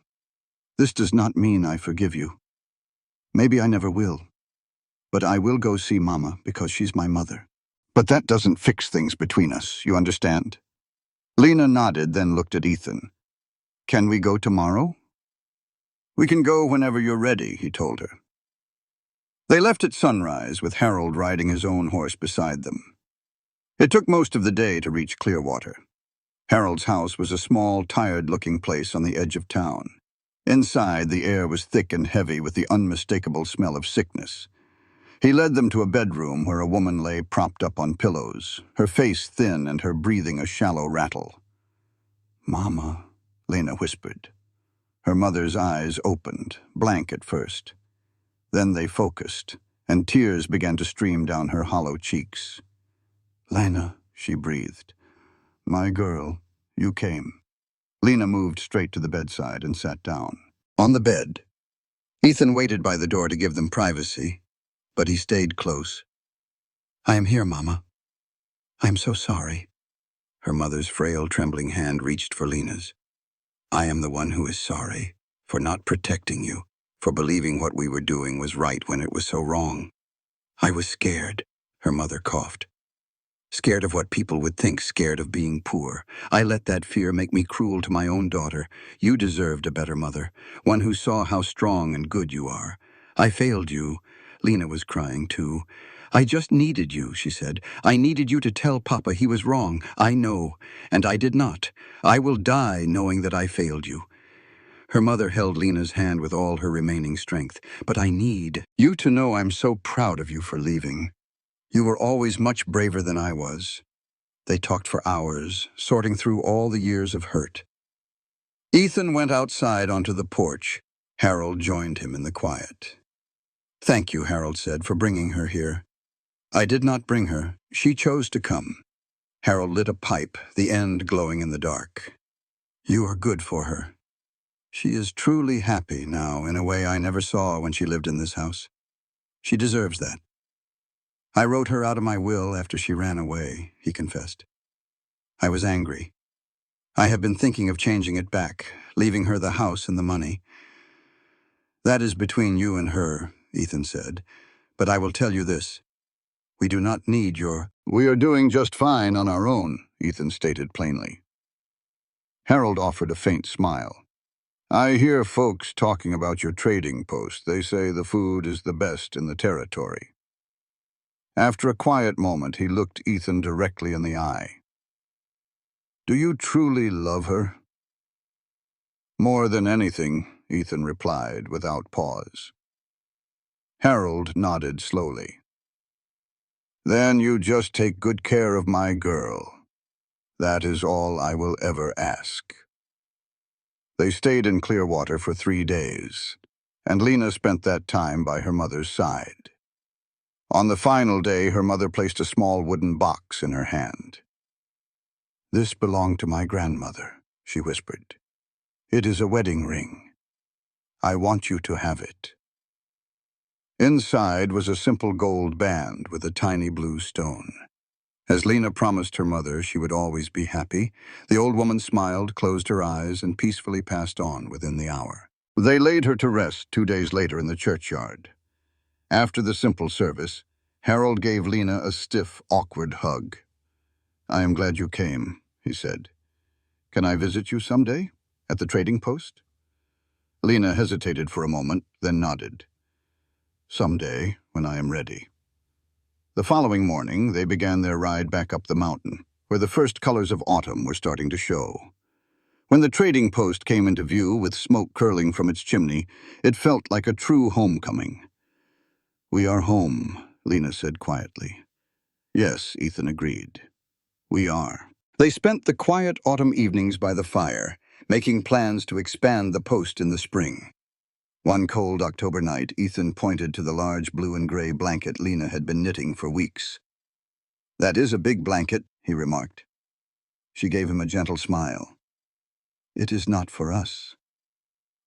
This does not mean I forgive you. Maybe I never will. But I will go see Mama because she's my mother. But that doesn't fix things between us, you understand?" Lena nodded, then looked at Ethan. "Can we go tomorrow?" "We can go whenever you're ready," he told her. They left at sunrise, with Harold riding his own horse beside them. It took most of the day to reach Clearwater. Harold's house was a small, tired-looking place on the edge of town. Inside, the air was thick and heavy with the unmistakable smell of sickness. He led them to a bedroom where a woman lay propped up on pillows, her face thin and her breathing a shallow rattle. "Mama," Lena whispered. Her mother's eyes opened, blank at first. Then they focused, and tears began to stream down her hollow cheeks. "Lena," she breathed. "My girl, you came." Lena moved straight to the bedside and sat down. On the bed, Ethan waited by the door to give them privacy, but he stayed close. "I am here, Mama. I am so sorry." Her mother's frail, trembling hand reached for Lena's. "I am the one who is sorry, for not protecting you, for believing what we were doing was right when it was so wrong. I was scared," her mother coughed. "Scared of what people would think, scared of being poor. I let that fear make me cruel to my own daughter. You deserved a better mother, one who saw how strong and good you are. I failed you." Lena was crying too. "I just needed you," she said. "I needed you to tell Papa he was wrong. I know, and I did not. I will die knowing that I failed you." Her mother held Lena's hand with all her remaining strength. "But I need you to know I'm so proud of you for leaving. You were always much braver than I was." They talked for hours, sorting through all the years of hurt. Ethan went outside onto the porch. Harold joined him in the quiet. "Thank you," Harold said, "for bringing her here." "I did not bring her. She chose to come." Harold lit a pipe, the end glowing in the dark. "You are good for her. She is truly happy now in a way I never saw when she lived in this house. She deserves that. I wrote her out of my will after she ran away, he confessed. I was angry. I have been thinking of changing it back, leaving her the house and the money. That is between you and her, Ethan said, but I will tell you this. We do not need your— We are doing just fine on our own, Ethan stated plainly. Harold offered a faint smile. I hear folks talking about your trading post. They say the food is the best in the territory. After a quiet moment, he looked Ethan directly in the eye. Do you truly love her? More than anything, Ethan replied without pause. Harold nodded slowly. Then you just take good care of my girl. That is all I will ever ask. They stayed in Clearwater for 3 days, and Lena spent that time by her mother's side. On the final day, her mother placed a small wooden box in her hand. This belonged to my grandmother, she whispered. It is a wedding ring. I want you to have it. Inside was a simple gold band with a tiny blue stone. As Lena promised her mother she would always be happy, the old woman smiled, closed her eyes, and peacefully passed on within the hour. They laid her to rest 2 days later in the churchyard. After the simple service, Harold gave Lena a stiff, awkward hug. I am glad you came, he said. Can I visit you someday? At the trading post? Lena hesitated for a moment, then nodded. Someday, when I am ready. The following morning, they began their ride back up the mountain, where the first colors of autumn were starting to show. When the trading post came into view with smoke curling from its chimney, it felt like a true homecoming. We are home, Lena said quietly. Yes, Ethan agreed. We are. They spent the quiet autumn evenings by the fire, making plans to expand the post in the spring. One cold October night, Ethan pointed to the large blue and gray blanket Lena had been knitting for weeks. That is a big blanket, he remarked. She gave him a gentle smile. It is not for us.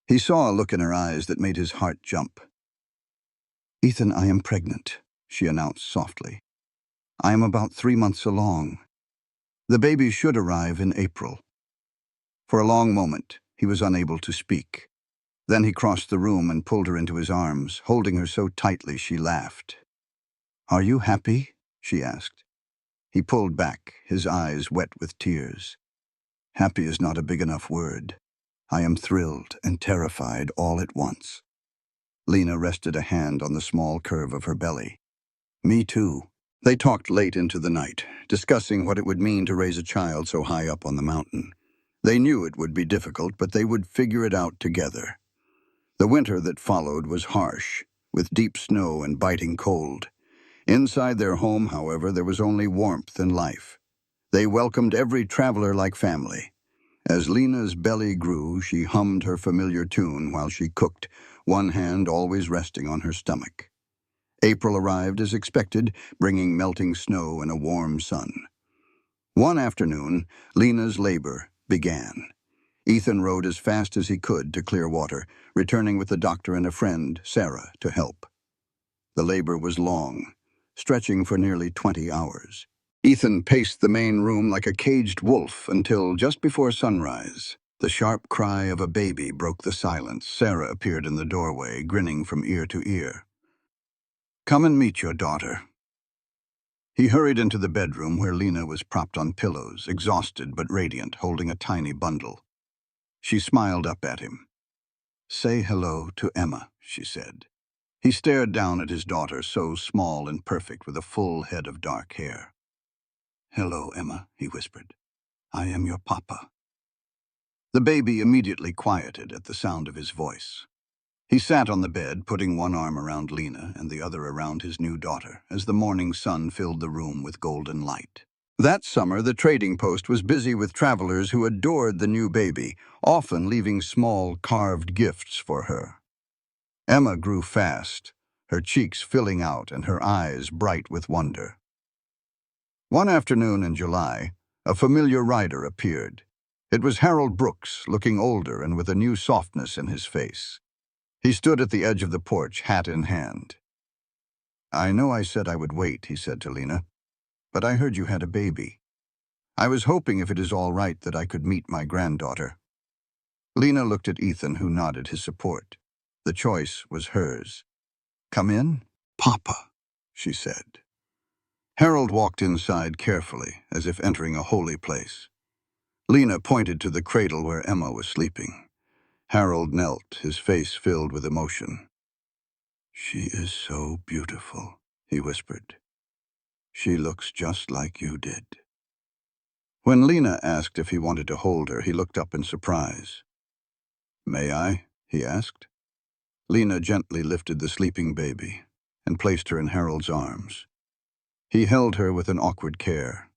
He saw a look in her eyes that made his heart jump. Ethan, I am pregnant, she announced softly. I am about 3 months along. The baby should arrive in April. For a long moment, he was unable to speak. Then he crossed the room and pulled her into his arms, holding her so tightly she laughed. Are you happy? She asked. He pulled back, his eyes wet with tears. Happy is not a big enough word. I am thrilled and terrified all at once. Lena rested a hand on the small curve of her belly. Me too. They talked late into the night, discussing what it would mean to raise a child so high up on the mountain. They knew it would be difficult, but they would figure it out together. The winter that followed was harsh, with deep snow and biting cold. Inside their home, however, there was only warmth and life. They welcomed every traveler like family. As Lena's belly grew, she hummed her familiar tune while she cooked, one hand always resting on her stomach. April arrived as expected, bringing melting snow and a warm sun. One afternoon, Lena's labor began. Ethan rode as fast as he could to Clearwater, returning with the doctor and a friend, Sarah, to help. The labor was long, stretching for nearly 20 hours. Ethan paced the main room like a caged wolf until just before sunrise. The sharp cry of a baby broke the silence. Sarah appeared in the doorway, grinning from ear to ear. Come and meet your daughter. He hurried into the bedroom where Lena was propped on pillows, exhausted but radiant, holding a tiny bundle. She smiled up at him. Say hello to Emma, she said. He stared down at his daughter, so small and perfect, with a full head of dark hair. Hello, Emma, he whispered. I am your papa. The baby immediately quieted at the sound of his voice. He sat on the bed, putting one arm around Lena and the other around his new daughter, as the morning sun filled the room with golden light. That summer, the trading post was busy with travelers who adored the new baby, often leaving small, carved gifts for her. Emma grew fast, her cheeks filling out and her eyes bright with wonder. One afternoon in July, a familiar rider appeared. It was Harold Brooks, looking older and with a new softness in his face. He stood at the edge of the porch, hat in hand. "I know I said I would wait," he said to Lena, "but I heard you had a baby. I was hoping, if it is all right, that I could meet my granddaughter." Lena looked at Ethan, who nodded his support. The choice was hers. "Come in, Papa," she said. Harold walked inside carefully, as if entering a holy place. Lena pointed to the cradle where Emma was sleeping. Harold knelt, his face filled with emotion. "She is so beautiful," he whispered. "She looks just like you did." When Lena asked if he wanted to hold her, he looked up in surprise. "May I?" he asked. Lena gently lifted the sleeping baby and placed her in Harold's arms. He held her with an awkward care,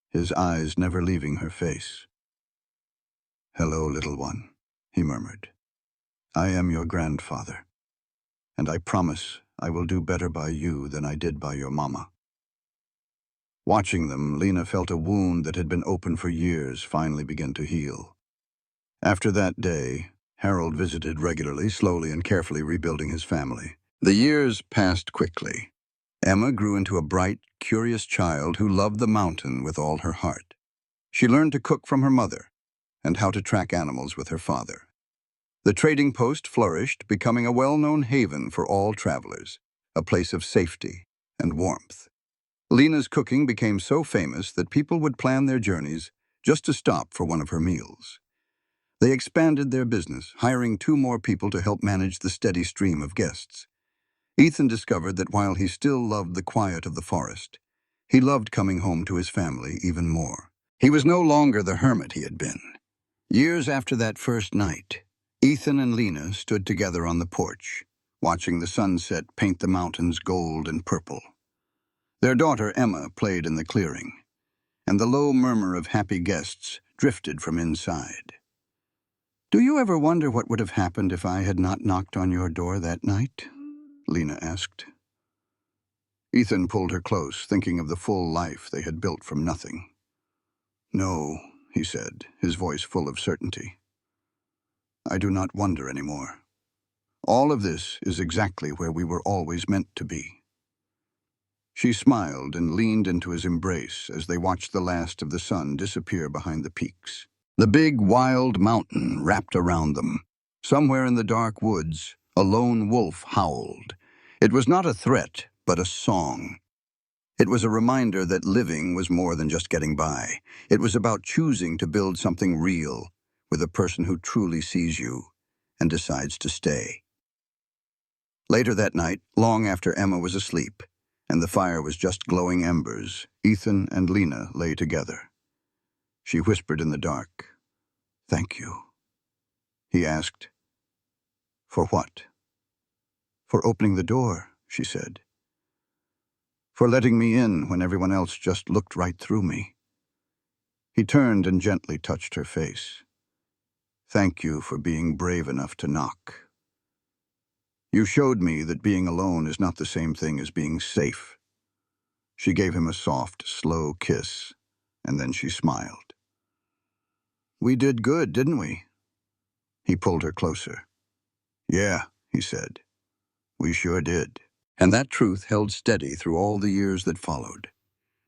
his eyes never leaving her face. "Hello, little one," he murmured. "I am your grandfather, and I promise I will do better by you than I did by your mama." Watching them, Lena felt a wound that had been open for years finally begin to heal. After that day, Harold visited regularly, slowly and carefully rebuilding his family. The years passed quickly. Emma grew into a bright, curious child who loved the mountain with all her heart. She learned to cook from her mother and how to track animals with her father. The trading post flourished, becoming a well-known haven for all travelers, a place of safety and warmth. Lena's cooking became so famous that people would plan their journeys just to stop for one of her meals. They expanded their business, hiring 2 more people to help manage the steady stream of guests. Ethan discovered that while he still loved the quiet of the forest, he loved coming home to his family even more. He was no longer the hermit he had been. Years after that first night, Ethan and Lena stood together on the porch, watching the sunset paint the mountains gold and purple. Their daughter, Emma, played in the clearing, and the low murmur of happy guests drifted from inside. "Do you ever wonder what would have happened if I had not knocked on your door that night?" Lena asked. Ethan pulled her close, thinking of the full life they had built from nothing. "No," he said, his voice full of certainty. "I do not wonder anymore. All of this is exactly where we were always meant to be." She smiled and leaned into his embrace as they watched the last of the sun disappear behind the peaks. The big, wild mountain wrapped around them. Somewhere in the dark woods, a lone wolf howled. It was not a threat, but a song. It was a reminder that living was more than just getting by. It was about choosing to build something real with a person who truly sees you and decides to stay. Later that night, long after Emma was asleep and the fire was just glowing embers, Ethan and Lena lay together. She whispered in the dark, "Thank you." He asked, "For what?" "For opening the door," she said. "For letting me in when everyone else just looked right through me." He turned and gently touched her face. "Thank you for being brave enough to knock. You showed me that being alone is not the same thing as being safe." She gave him a soft, slow kiss, and then she smiled. "We did good, didn't we?" He pulled her closer. "Yeah," he said. "We sure did." And that truth held steady through all the years that followed.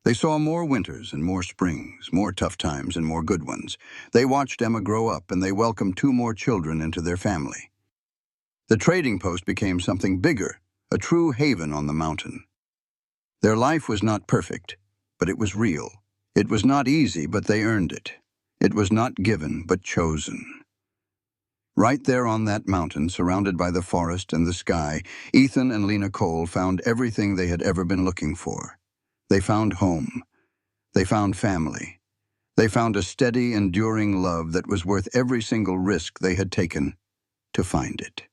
They saw more winters and more springs, more tough times and more good ones. They watched Emma grow up, and they welcomed 2 more children into their family. The trading post became something bigger, a true haven on the mountain. Their life was not perfect, but it was real. It was not easy, but they earned it. It was not given, but chosen. Right there on that mountain, surrounded by the forest and the sky, Ethan and Lena Cole found everything they had ever been looking for. They found home. They found family. They found a steady, enduring love that was worth every single risk they had taken to find it.